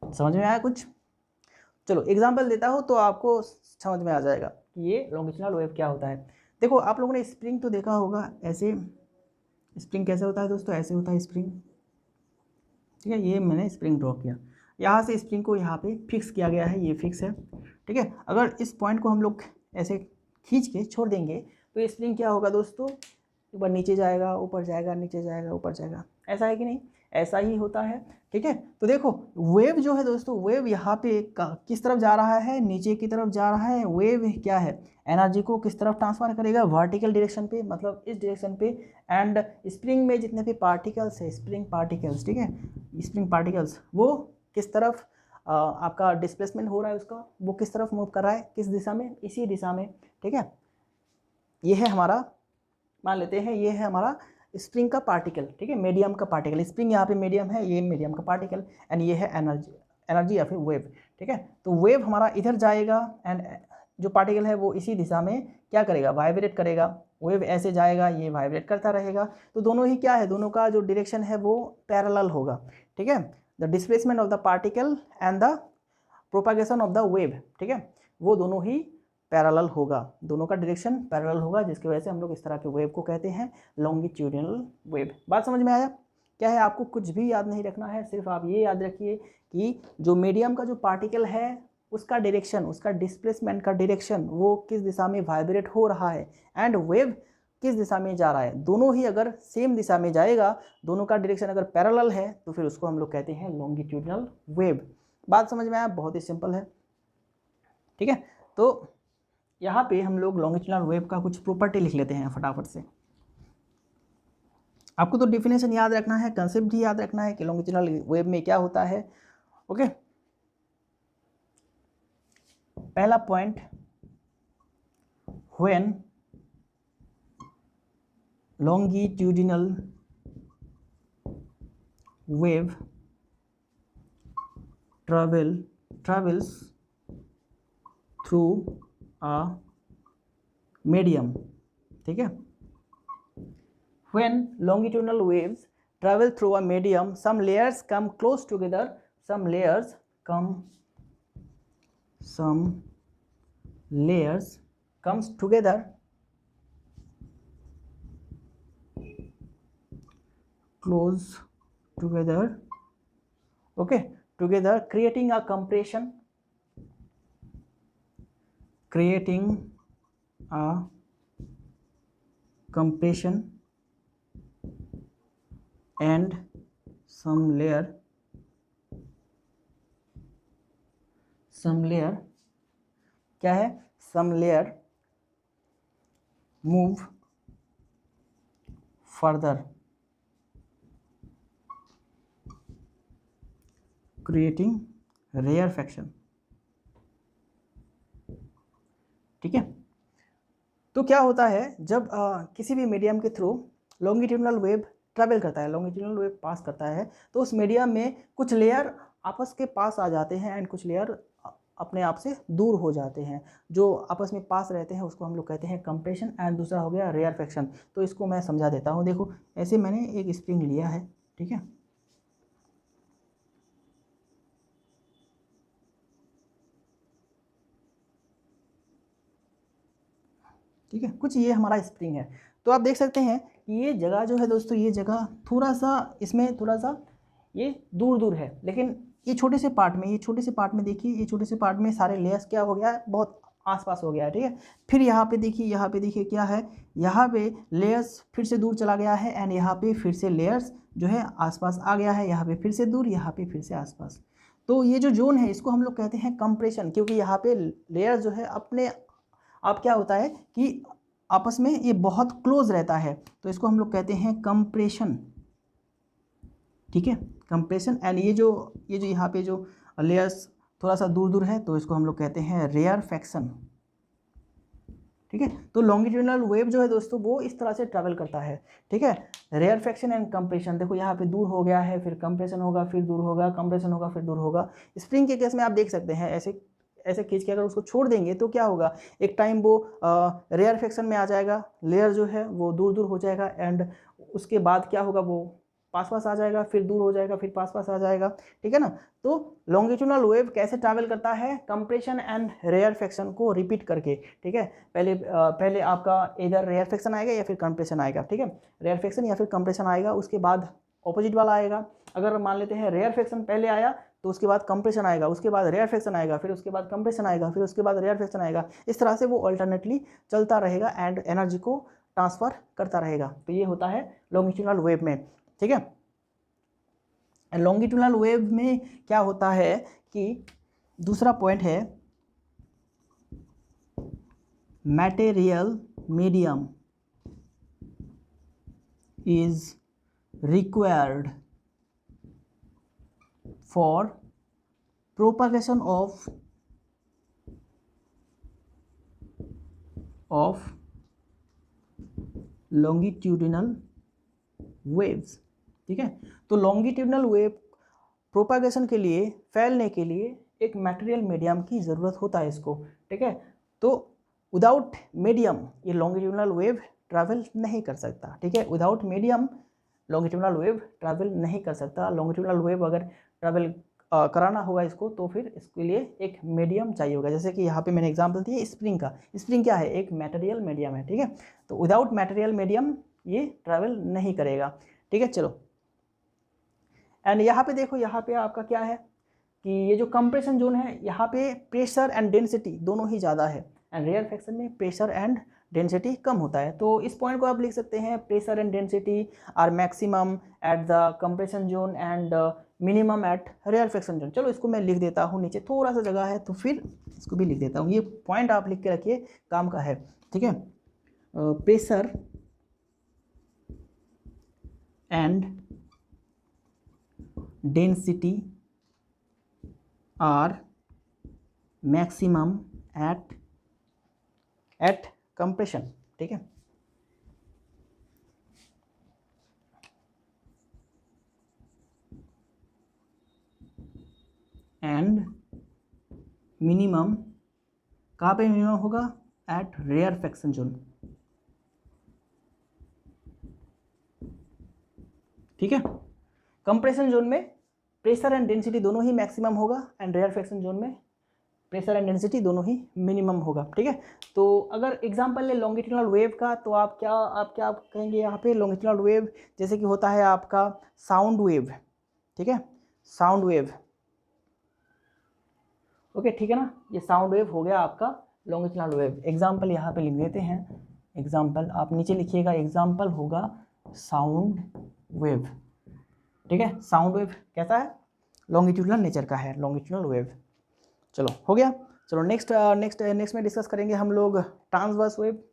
समझ में आया कुछ? चलो एग्जांपल देता हूँ तो आपको समझ में आ जाएगा कि ये लॉन्गिट्यूडिनल वेव क्या होता है। देखो आप लोगों ने स्प्रिंग तो देखा होगा, ऐसे स्प्रिंग कैसे होता है दोस्तों, ऐसे होता है स्प्रिंग, ठीक है। ये मैंने स्प्रिंग ड्रॉ किया, यहाँ से स्प्रिंग को यहाँ पे फिक्स किया गया है, ये फिक्स है, ठीक है। अगर इस पॉइंट को हम लोग ऐसे खींच के छोड़ देंगे तो ये स्प्रिंग क्या होगा दोस्तों, एक बार नीचे जाएगा, ऊपर जाएगा, नीचे जाएगा, ऊपर जाएगा, ऐसा है कि नहीं? ऐसा ही होता है, ठीक है। तो देखो वेव जो है दोस्तों, वेव यहाँ पे किस तरफ जा रहा है, नीचे की तरफ जा रहा है। वेव क्या है, एनर्जी को किस तरफ ट्रांसफर करेगा, वर्टिकल डायरेक्शन पे, मतलब इस डायरेक्शन पे। एंड स्प्रिंग में जितने भी पार्टिकल्स है, स्प्रिंग पार्टिकल्स, ठीक है, स्प्रिंग पार्टिकल्स वो किस तरफ आपका डिस्प्लेसमेंट हो रहा है, उसका वो किस तरफ मूव कर रहा है, किस दिशा में, इसी दिशा में, ठीक है। ये है हमारा, मान लेते हैं ये है हमारा स्प्रिंग का पार्टिकल, ठीक है, मीडियम का पार्टिकल। स्प्रिंग यहाँ पे मीडियम है, ये मीडियम का पार्टिकल, एंड ये है एनर्जी या फिर वेव, ठीक है। तो वेव हमारा इधर जाएगा एंड जो पार्टिकल है वो इसी दिशा में क्या करेगा, वाइब्रेट करेगा। वेव ऐसे जाएगा, ये वाइब्रेट करता रहेगा, तो दोनों ही क्या है, दोनों का जो डायरेक्शन है वो पैरेलल होगा, ठीक है। The displacement of the particle and the propagation of the wave, ठीक है, वो दोनों ही पैरेलल होगा, दोनों का डायरेक्शन पैरेलल होगा, जिसकी वजह से हम लोग इस तरह के वेव को कहते हैं लॉन्गिट्यूडिनल वेव। बात समझ में आया? क्या है, आपको कुछ भी याद नहीं रखना है, सिर्फ आप ये याद रखिए कि जो मीडियम का जो पार्टिकल है उसका डायरेक्शन, उसका डिस्प्लेसमेंट का डायरेक्शन वो किस दिशा में वाइब्रेट हो रहा है, एंड वेव किस दिशा में जा रहा है। दोनों ही अगर सेम दिशा में जाएगा, दोनों का डायरेक्शन अगर पैरेलल है, तो फिर उसको हम लोग कहते हैं लॉन्गिट्यूडिनल वेव। बात समझ में आया? बहुत ही सिंपल है, ठीक है। तो यहाँ पे हम लोग लॉन्गिट्यूडिनल वेव का कुछ प्रॉपर्टी लिख लेते हैं फटाफट से। आपको तो डिफिनेशन याद रखना है, कंसेप्ट भी याद रखना है कि लॉन्गिट्यूडिनल वेव में क्या होता है, ओके। पहला point, when longitudinal wave travels through a medium, ठीक है। When longitudinal waves travel through a medium, some layers come close together, some layers comes together close together, okay, together creating a compression and some layer क्या है, some layer move further creating rarefaction, ठीक है। तो क्या होता है, जब किसी भी मीडियम के थ्रू लॉन्गिट्यूडिनल वेव ट्रैवल करता है, लॉन्गिट्यूडिनल वेव पास करता है, तो उस मीडियम में कुछ लेयर आपस के पास आ जाते हैं एंड कुछ लेयर अपने आप से दूर हो जाते हैं। जो आपस में पास रहते हैं उसको हम लोग कहते हैं कंप्रेशन, एंड दूसरा हो गया रेयरफेक्शन। तो इसको मैं समझा देता हूँ। देखो ऐसे मैंने एक स्प्रिंग लिया है, ठीक है, ठीक है, कुछ ये हमारा स्प्रिंग है। तो आप देख सकते हैं कि ये जगह जो है दोस्तों, ये जगह थोड़ा सा, इसमें थोड़ा सा ये दूर दूर है, लेकिन ये छोटे से पार्ट में देखिए, ये छोटे से पार्ट में सारे लेयर्स क्या हो गया है, बहुत आसपास हो गया है, ठीक है। फिर यहाँ पे देखिए क्या है, यहाँ पे लेयर्स फिर से दूर चला गया है, एंड यहाँ पे फिर से लेयर्स जो है आसपास आ गया है, यहाँ पे फिर से दूर, यहाँ पे फिर से आसपास। तो ये जो जोन है इसको हम लोग कहते हैं कंप्रेशन, क्योंकि यहाँ पे लेयर जो है अपने आप क्या होता है कि आपस में ये बहुत क्लोज रहता है, तो इसको हम लोग कहते हैं कंप्रेशन, ठीक है, कंप्रेशन। एंड ये जो यहाँ पे जो लेयर्स थोड़ा सा दूर दूर है, तो इसको हम लोग कहते हैं रेयरफेक्शन, ठीक है। तो लॉन्गिट्यूडिनल वेव जो है दोस्तों वो इस तरह से ट्रैवल करता है, ठीक है। रेयरफेक्शन एंड कंप्रेशन, देखो यहाँ पे दूर हो गया है, फिर कंप्रेशन होगा, फिर दूर होगा, कंप्रेशन होगा, फिर दूर होगा। स्प्रिंग के केस में आप देख सकते हैं ऐसे ऐसे खींच के अगर उसको छोड़ देंगे तो क्या होगा, एक टाइम वो रेयरफेक्शन में आ जाएगा, लेयर जो है वो दूर दूर हो जाएगा, एंड उसके बाद क्या होगा, वो पास पास आ जाएगा, फिर दूर हो जाएगा, फिर पास पास आ जाएगा, ठीक है ना। तो लॉन्गिट्यूडिनल वेव कैसे ट्रैवल करता है, कंप्रेशन एंड रेयरफेक्शन को रिपीट करके, ठीक है। पहले आपका इधर रेयरफेक्शन आएगा या फिर कंप्रेशन आएगा, ठीक है। रेयरफेक्शन या फिर कंप्रेशन आएगा, उसके बाद ऑपोजिट वाला आएगा। अगर मान लेते हैं रेयरफेक्शन पहले आया तो उसके बाद कंप्रेशन आएगा, उसके बाद रेयरफेक्शन आएगा, फिर उसके बाद कंप्रेशन आएगा, फिर उसके बाद रेयरफेक्शन आएगा। इस तरह से वो अल्टरनेटली चलता रहेगा एंड एनर्जी को ट्रांसफर करता रहेगा। तो ये होता है लॉन्गिट्यूडिनल वेव में, ठीक है। लॉन्गिट्यूडिनल वेव में क्या होता है कि दूसरा पॉइंट है material medium is required for propagation of longitudinal waves, ठीक है। तो लॉन्गिट्यूडिनल वेव प्रोपागेशन के लिए, फैलने के लिए एक मटेरियल मीडियम की ज़रूरत होता है इसको, ठीक है। तो विदाउट मीडियम ये लॉन्गिट्यूडिनल वेव ट्रैवल नहीं कर सकता, ठीक है। Without medium longitudinal wave travel नहीं कर सकता। लॉन्गिट्यूडिनल वेव अगर ट्रैवल कराना होगा इसको तो फिर इसके लिए एक मीडियम चाहिए होगा। जैसे कि यहाँ पे मैंने एग्जांपल दिया स्प्रिंग का, स्प्रिंग क्या है, एक मटेरियल मीडियम है, ठीक है। तो विदाउट मटेरियल मीडियम ये ट्रैवल नहीं करेगा, ठीक है। चलो, एंड यहाँ पे देखो, यहाँ पे आपका क्या है कि ये जो कंप्रेशन जोन है यहाँ पे प्रेशर एंड डेंसिटी दोनों ही ज़्यादा है, एंड रेयरफेक्शन में प्रेशर एंड डेंसिटी कम होता है। तो इस पॉइंट को आप लिख सकते हैं, pressure and density are maximum at the compression zone and minimum at rarefaction zone. चलो इसको मैं लिख देता हूँ, नीचे थोड़ा सा जगह है तो फिर इसको भी लिख देता हूँ। ये पॉइंट आप लिख के रखिए, काम का है, ठीक है। Pressure and density are maximum at compression, ठीक है। एंड मिनिमम कहाँ पे मिनिमम होगा, एट रेयरफेक्शन जोन, ठीक है। कंप्रेशन जोन में प्रेशर एंड डेंसिटी दोनों ही मैक्सिमम होगा, एंड रेयरफेक्शन जोन में प्रेशर एंड डेंसिटी दोनों ही मिनिमम होगा, ठीक है। तो अगर एग्जांपल ले लॉन्गिट्यूडिनल वेव का, तो आप क्या कहेंगे यहाँ पे, लॉन्गिट्यूडिनल वेव जैसे कि होता है आपका साउंड वेव, ठीक है, साउंड वेव, ओके, ठीक है ना। ये साउंड वेव हो गया आपका लॉन्गिट्यूडिनल वेव। एग्जांपल यहाँ पे लिख देते हैं, एग्जांपल आप नीचे लिखिएगा, एग्जांपल होगा साउंड वेव, ठीक है। साउंड वेव कैसा है, लॉन्गिट्यूडिनल नेचर का है लॉन्गिट्यूडिनल वेव। चलो हो गया। चलो नेक्स्ट में डिस्कस करेंगे हम लोग ट्रांसवर्स वेव।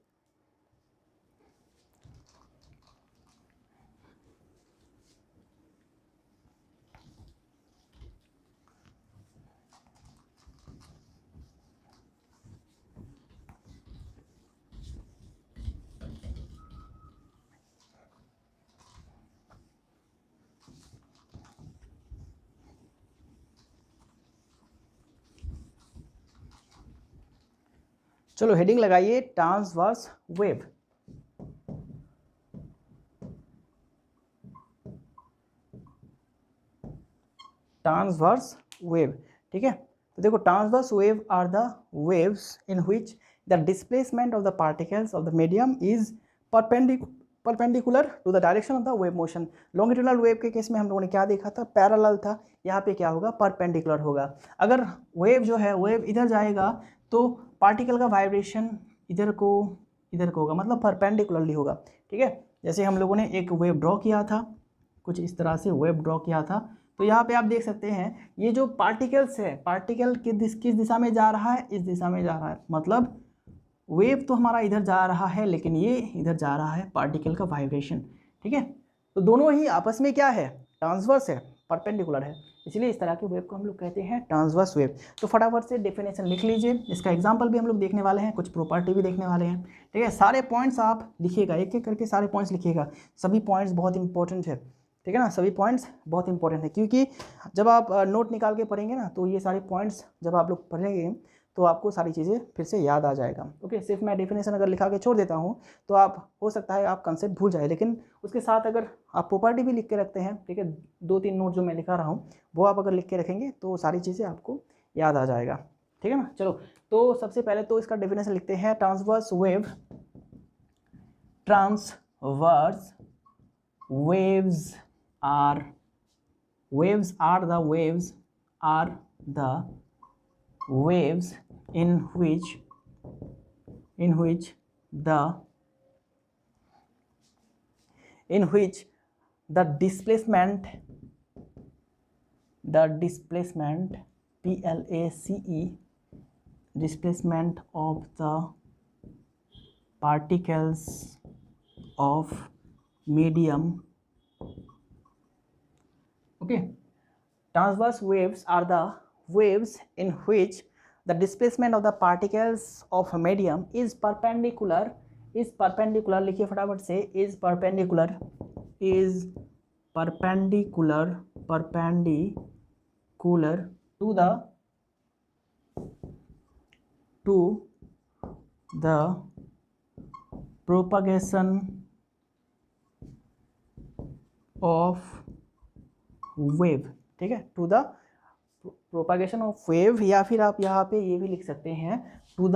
चलो हेडिंग लगाइए ट्रांसवर्स वेव। ट्रांसवर्स वेव, ठीक है। तो देखो, transverse wave are the waves in which the displacement of the particles of the medium is perpendicular to the direction of the wave motion. Longitudinal wave के case में हम लोगों ने क्या देखा था, पैरेलल था। यहाँ पे क्या होगा, परपेंडिकुलर होगा। अगर वेव जो है, वेव इधर जाएगा तो पार्टिकल का वाइब्रेशन इधर को होगा, मतलब परपेंडिकुलरली होगा, ठीक है। जैसे हम लोगों ने एक वेव ड्रॉ किया था, कुछ इस तरह से वेव ड्रॉ किया था। तो यहाँ पे आप देख सकते हैं ये जो पार्टिकल्स है, पार्टिकल किस दिशा में जा रहा है, इस दिशा में जा रहा है, मतलब वेव तो हमारा इधर जा रहा है लेकिन ये इधर जा रहा है, पार्टिकल का वाइब्रेशन, ठीक है। तो दोनों ही आपस में क्या है, ट्रांसवर्स है, परपेंडिकुलर है, इसलिए इस तरह के वेव को हम लोग कहते हैं ट्रांसवर्स वेव। तो फटाफट से डेफिनेशन लिख लीजिए, इसका एग्जांपल भी हम लोग देखने वाले हैं, कुछ प्रॉपर्टी भी देखने वाले हैं, ठीक है। सारे पॉइंट्स आप लिखिएगा, एक एक करके सारे पॉइंट्स लिखिएगा, सभी पॉइंट्स बहुत इंपॉर्टेंट है, ठीक है ना, सभी पॉइंट्स बहुत इंपॉर्टेंट है, क्योंकि जब आप नोट निकाल के पढ़ेंगे ना तो ये सारे पॉइंट्स जब आप लोग पढ़ेंगे तो आपको सारी चीज़ें फिर से याद आ जाएगा। ओके, सिर्फ मैं डेफिनेशन अगर लिखा के छोड़ देता हूँ तो आप हो सकता है आप कंसेप्ट भूल जाए, लेकिन उसके साथ अगर आप प्रॉपर्टी भी लिख के रखते हैं, ठीक है, 2-3 नोट जो मैं लिखा रहा हूँ वो आप अगर लिख के रखेंगे तो सारी चीज़ें आपको याद आ जाएगा, ठीक है ना। चलो, तो सबसे पहले तो इसका डेफिनेशन लिखते हैं, transverse wave, transverse waves are the waves in which the displacement PLACE displacement of the particles of medium. Okay, transverse waves are the waves in which the displacement of the particles of a medium is perpendicular लिखिए फटाफट से, is perpendicular to the propagation of wave, ठीक है, to the propagation of wave, या फिर आप यहाँ पे ये भी लिख सकते हैं to the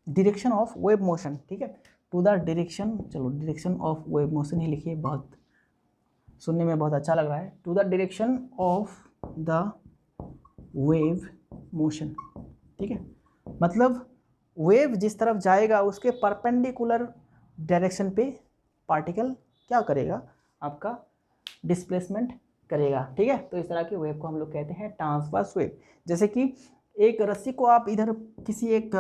direction of wave motion, ठीक है, टू द डायरेक्शन, चलो डायरेक्शन ऑफ वेव मोशन ही लिखिए, बहुत सुनने में बहुत अच्छा लग रहा है, to the direction of the wave motion, ठीक है, मतलब वेव जिस तरफ जाएगा उसके परपेंडिकुलर डायरेक्शन पे पार्टिकल क्या करेगा, आपका डिस्प्लेसमेंट करेगा, ठीक है। तो इस तरह के वेव को हम लोग कहते हैं ट्रांसवर्स वेव। जैसे कि एक रस्सी को आप इधर किसी एक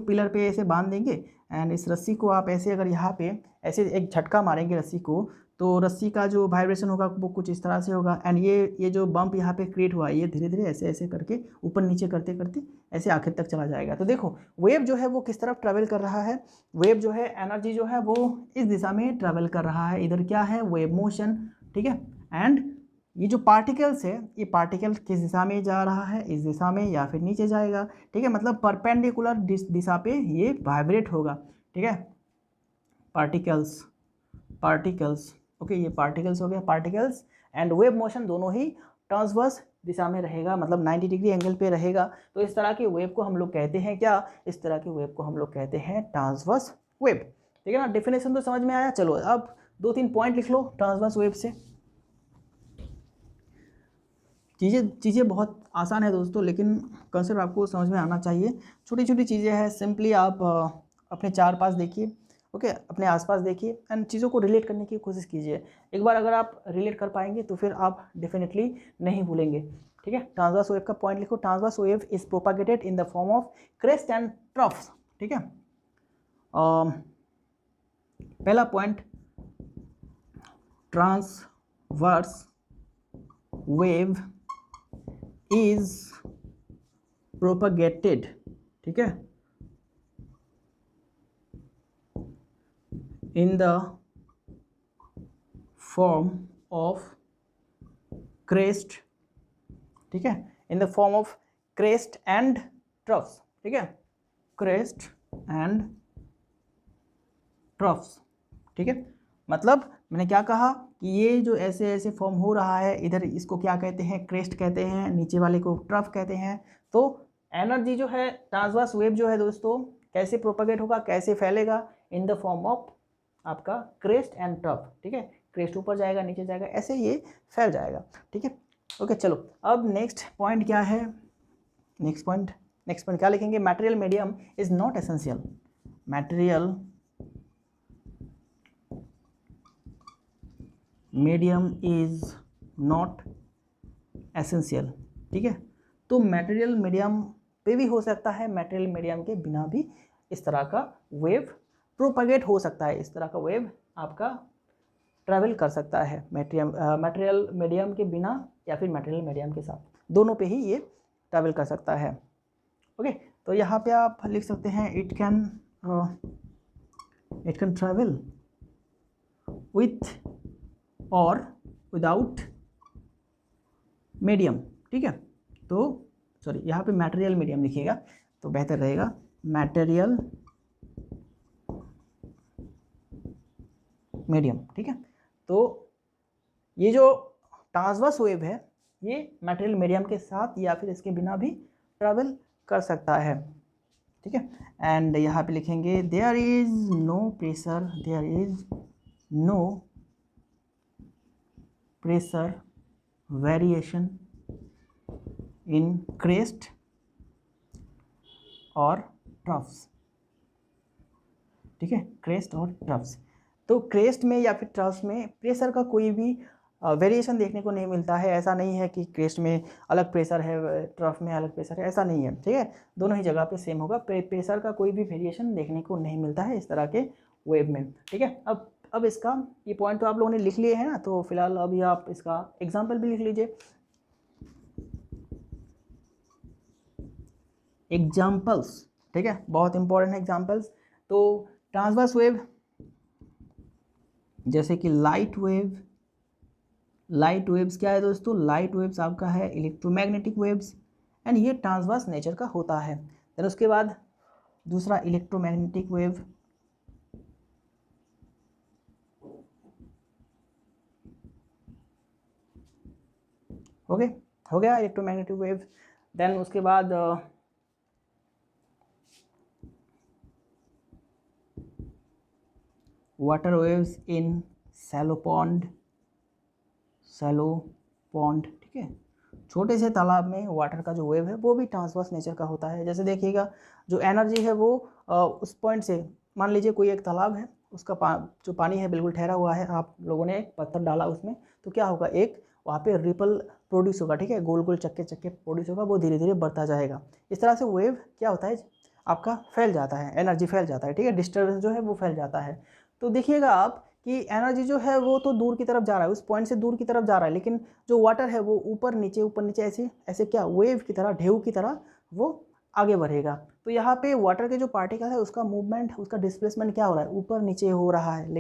पिलर पे ऐसे बांध देंगे, एंड इस रस्सी को आप ऐसे अगर यहाँ पे ऐसे एक झटका मारेंगे रस्सी को, तो रस्सी का जो वाइब्रेशन होगा वो कुछ इस तरह से होगा, एंड ये जो बम्प यहाँ पे क्रिएट हुआ ये धीरे धीरे ऐसे ऐसे करके ऊपर नीचे करते करते ऐसे आखिर तक चला जाएगा। तो देखो वेव जो है वो किस तरफ ट्रैवल कर रहा है, वेव जो है एनर्जी जो है वो इस दिशा में ट्रैवल कर रहा है, इधर क्या है वेव मोशन, ठीक है। एंड ये जो पार्टिकल्स है, ये पार्टिकल किस दिशा में जा रहा है, इस दिशा में या फिर नीचे जाएगा, ठीक है, मतलब परपेंडिकुलर दिशा पे ये वाइब्रेट होगा, ठीक है। पार्टिकल्स ओके, ये पार्टिकल्स हो गया, पार्टिकल्स एंड वेव मोशन दोनों ही ट्रांसवर्स दिशा में रहेगा, मतलब 90 डिग्री एंगल पे रहेगा। तो इस तरह के वेव को हम लोग कहते हैं क्या, इस तरह के वेव को हम लोग कहते हैं ट्रांसवर्स वेव, ठीक है ना। डेफिनेशन तो समझ में आया। चलो अब 2-3 पॉइंट लिख लो ट्रांसवर्स वेव से। चीज़ें बहुत आसान है दोस्तों, लेकिन कंसेप्ट आपको समझ में आना चाहिए। छोटी छोटी चीज़ें हैं, सिंपली आप अपने चार पास देखिए, ओके, अपने आसपास देखिए एंड चीज़ों को रिलेट करने की कोशिश कीजिए। एक बार अगर आप रिलेट कर पाएंगे तो फिर आप डेफिनेटली नहीं भूलेंगे, ठीक है। ट्रांसवर्स वेव का पॉइंट लिखो, transverse wave is propagated in the form of crest and troughs, ठीक है। पहला point, transverse wave is propagated, ठीक है, in the form of crest, ठीक है, in the form of crest and troughs, ठीक है, crest and troughs, ठीक है। मतलब मैंने क्या कहा कि ये जो ऐसे ऐसे फॉर्म हो रहा है, इधर इसको क्या कहते हैं, क्रेस्ट कहते हैं, नीचे वाले को ट्रफ कहते हैं। तो एनर्जी जो है, ट्रांसवर्स वेव जो है दोस्तों, कैसे प्रोपागेट होगा, कैसे फैलेगा, इन द फॉर्म ऑफ आपका क्रेस्ट एंड ट्रफ, ठीक है। क्रेस्ट ऊपर जाएगा, नीचे जाएगा, ऐसे ये फैल जाएगा, ठीक है। ओके, चलो अब नेक्स्ट पॉइंट क्या है, नेक्स्ट पॉइंट क्या लिखेंगे, material medium is not essential, material medium is not essential, ठीक है। तो मटेरियल मीडियम पे भी हो सकता है, मटेरियल मीडियम के बिना भी इस तरह का वेव प्रोपागेट हो सकता है, इस तरह का वेव आपका ट्रैवल कर सकता है मटेरियल मीडियम के बिना या फिर मटेरियल मीडियम के साथ, दोनों पे ही ये ट्रैवल कर सकता है। ओके, तो यहाँ पे आप लिख सकते हैं इट कैन ट्रैवल विथ और विदाउट मीडियम। ठीक है, तो सॉरी यहाँ पे मटेरियल मीडियम लिखिएगा तो बेहतर रहेगा, मटेरियल मीडियम। ठीक है, तो ये जो ट्रांसवर्स वेव है ये मटेरियल मीडियम के साथ या फिर इसके बिना भी ट्रैवल कर सकता है। ठीक है, एंड यहाँ पे लिखेंगे there is no pressure variation in crest और ट्रफ्स। ठीक है, क्रेस्ट और ट्रफ्स, तो क्रेस्ट में या फिर ट्रफ्स में प्रेशर का कोई भी वेरिएशन देखने को नहीं मिलता है। ऐसा नहीं है कि क्रेस्ट में अलग प्रेशर है, ट्रफ में अलग प्रेशर है, ऐसा नहीं है। ठीक है, दोनों ही जगह पे सेम होगा, प्रेशर का कोई भी वेरिएशन देखने को नहीं मिलता है इस तरह के वेव में। ठीक है, अब इसका ये पॉइंट तो आप लोगों ने लिख लिए हैं ना, तो फिलहाल अभी आप इसका एग्जाम्पल भी लिख लीजिए। एग्जाम्पल्स, ठीक है, बहुत इंपॉर्टेंट है एग्जाम्पल्स। तो ट्रांसवर्स वेव जैसे कि लाइट वेव्स क्या है दोस्तों, लाइट वेव्स आपका है इलेक्ट्रोमैग्नेटिक वेव्स, एंड ये ट्रांसवर्स नेचर का होता है। देन उसके बाद दूसरा इलेक्ट्रोमैग्नेटिक वेव, हो गया इलेक्ट्रोमैग्नेटिक वेव। देन उसके बाद water waves in shallow pond. ठीक है, छोटे से तालाब में वाटर का जो वेव है वो भी ट्रांसवर्स नेचर का होता है। जैसे देखिएगा जो एनर्जी है वो उस पॉइंट से, मान लीजिए कोई एक तालाब है, उसका जो पानी है बिल्कुल ठहरा हुआ है, आप लोगों ने एक पत्थर डाला उसमें, तो क्या होगा, एक वहाँ पे रिपल प्रोड्यूस होगा। ठीक है, गोल गोल चक्के प्रोड्यूस होगा, वो धीरे धीरे बढ़ता जाएगा। इस तरह से वेव क्या होता है, आपका फैल जाता है, एनर्जी फैल जाता है। ठीक है, डिस्टर्बेंस जो है वो फैल जाता है। तो देखिएगा आप कि एनर्जी जो है वो तो दूर की तरफ जा रहा है, उस पॉइंट से दूर की तरफ जा रहा है, लेकिन जो वाटर है वो ऊपर नीचे ऐसे ऐसे क्या वेव की तरह, ढेव की तरह वो आगे बढ़ेगा। तो यहाँ पे वाटर के जो पार्टिकल है उसका मूवमेंट, उसका डिस्प्लेसमेंट क्या हो रहा है, ऊपर नीचे हो रहा है,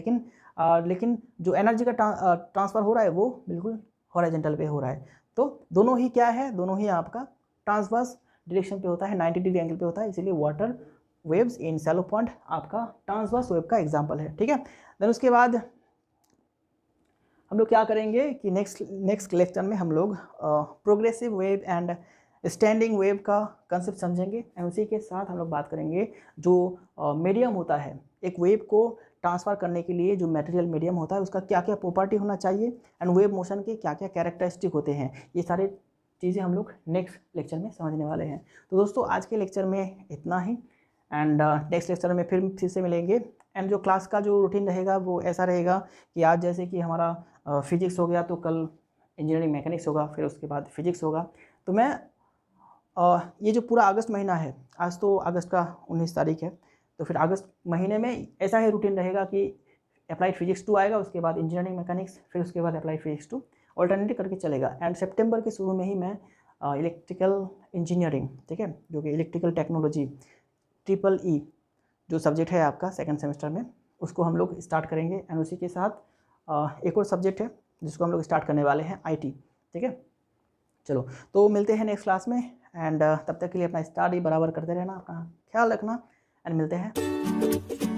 लेकिन जो एनर्जी का ट्रांसफ़र हो रहा है वो बिल्कुल हॉरिजॉन्टल पे हो रहा है। तो दोनों ही क्या है, दोनों ही आपका ट्रांसवर्स डायरेक्शन पे होता है, 90 डिग्री एंगल पे होता है, इसीलिए water waves in shallow pond आपका ट्रांसवर्स वेव का एग्जाम्पल है। ठीक है, देन उसके बाद हम लोग क्या करेंगे कि नेक्स्ट लेक्चर में हम लोग progressive wave and standing wave का कंसेप्ट समझेंगे, एंड उसी के साथ हम लोग बात करेंगे जो मीडियम होता है एक वेव को ट्रांसफ़र करने के लिए, जो मटेरियल मीडियम होता है उसका क्या क्या प्रॉपर्टी होना चाहिए, एंड वेव मोशन के क्या क्या कैरेक्टरिस्टिक होते हैं। ये सारे चीज़ें हम लोग नेक्स्ट लेक्चर में समझने वाले हैं। तो दोस्तों आज के लेक्चर में इतना ही, एंड नेक्स्ट लेक्चर में फिर से मिलेंगे। एंड जो क्लास का जो रूटीन रहेगा वो ऐसा रहेगा कि आज जैसे कि हमारा फिजिक्स हो गया, तो कल इंजीनियरिंग मैकेनिक्स होगा, फिर उसके बाद फिजिक्स होगा। तो मैं ये जो पूरा अगस्त महीना है, आज तो अगस्त का 19 तारीख है, तो फिर अगस्त महीने में ऐसा ही रूटीन रहेगा कि अप्लाइड फिजिक्स 2 आएगा, उसके बाद इंजीनियरिंग मैकेनिक्स, फिर उसके बाद अप्लाइड फिजिक्स 2, ऑल्टरनेटिव करके चलेगा। एंड सितंबर के शुरू में ही मैं इलेक्ट्रिकल इंजीनियरिंग, ठीक है, जो कि इलेक्ट्रिकल टेक्नोलॉजी EEE जो सब्जेक्ट है आपका सेकंड सेमेस्टर में, उसको हम लोग स्टार्ट करेंगे। एंड उसी के साथ एक और सब्जेक्ट है जिसको हम लोग स्टार्ट करने वाले हैं IT। ठीक है, चलो तो मिलते हैं नेक्स्ट क्लास में, एंड तब तक के लिए अपना स्टडी बराबर करते रहना, अपना ख्याल रखना, एंड मिलते हैं।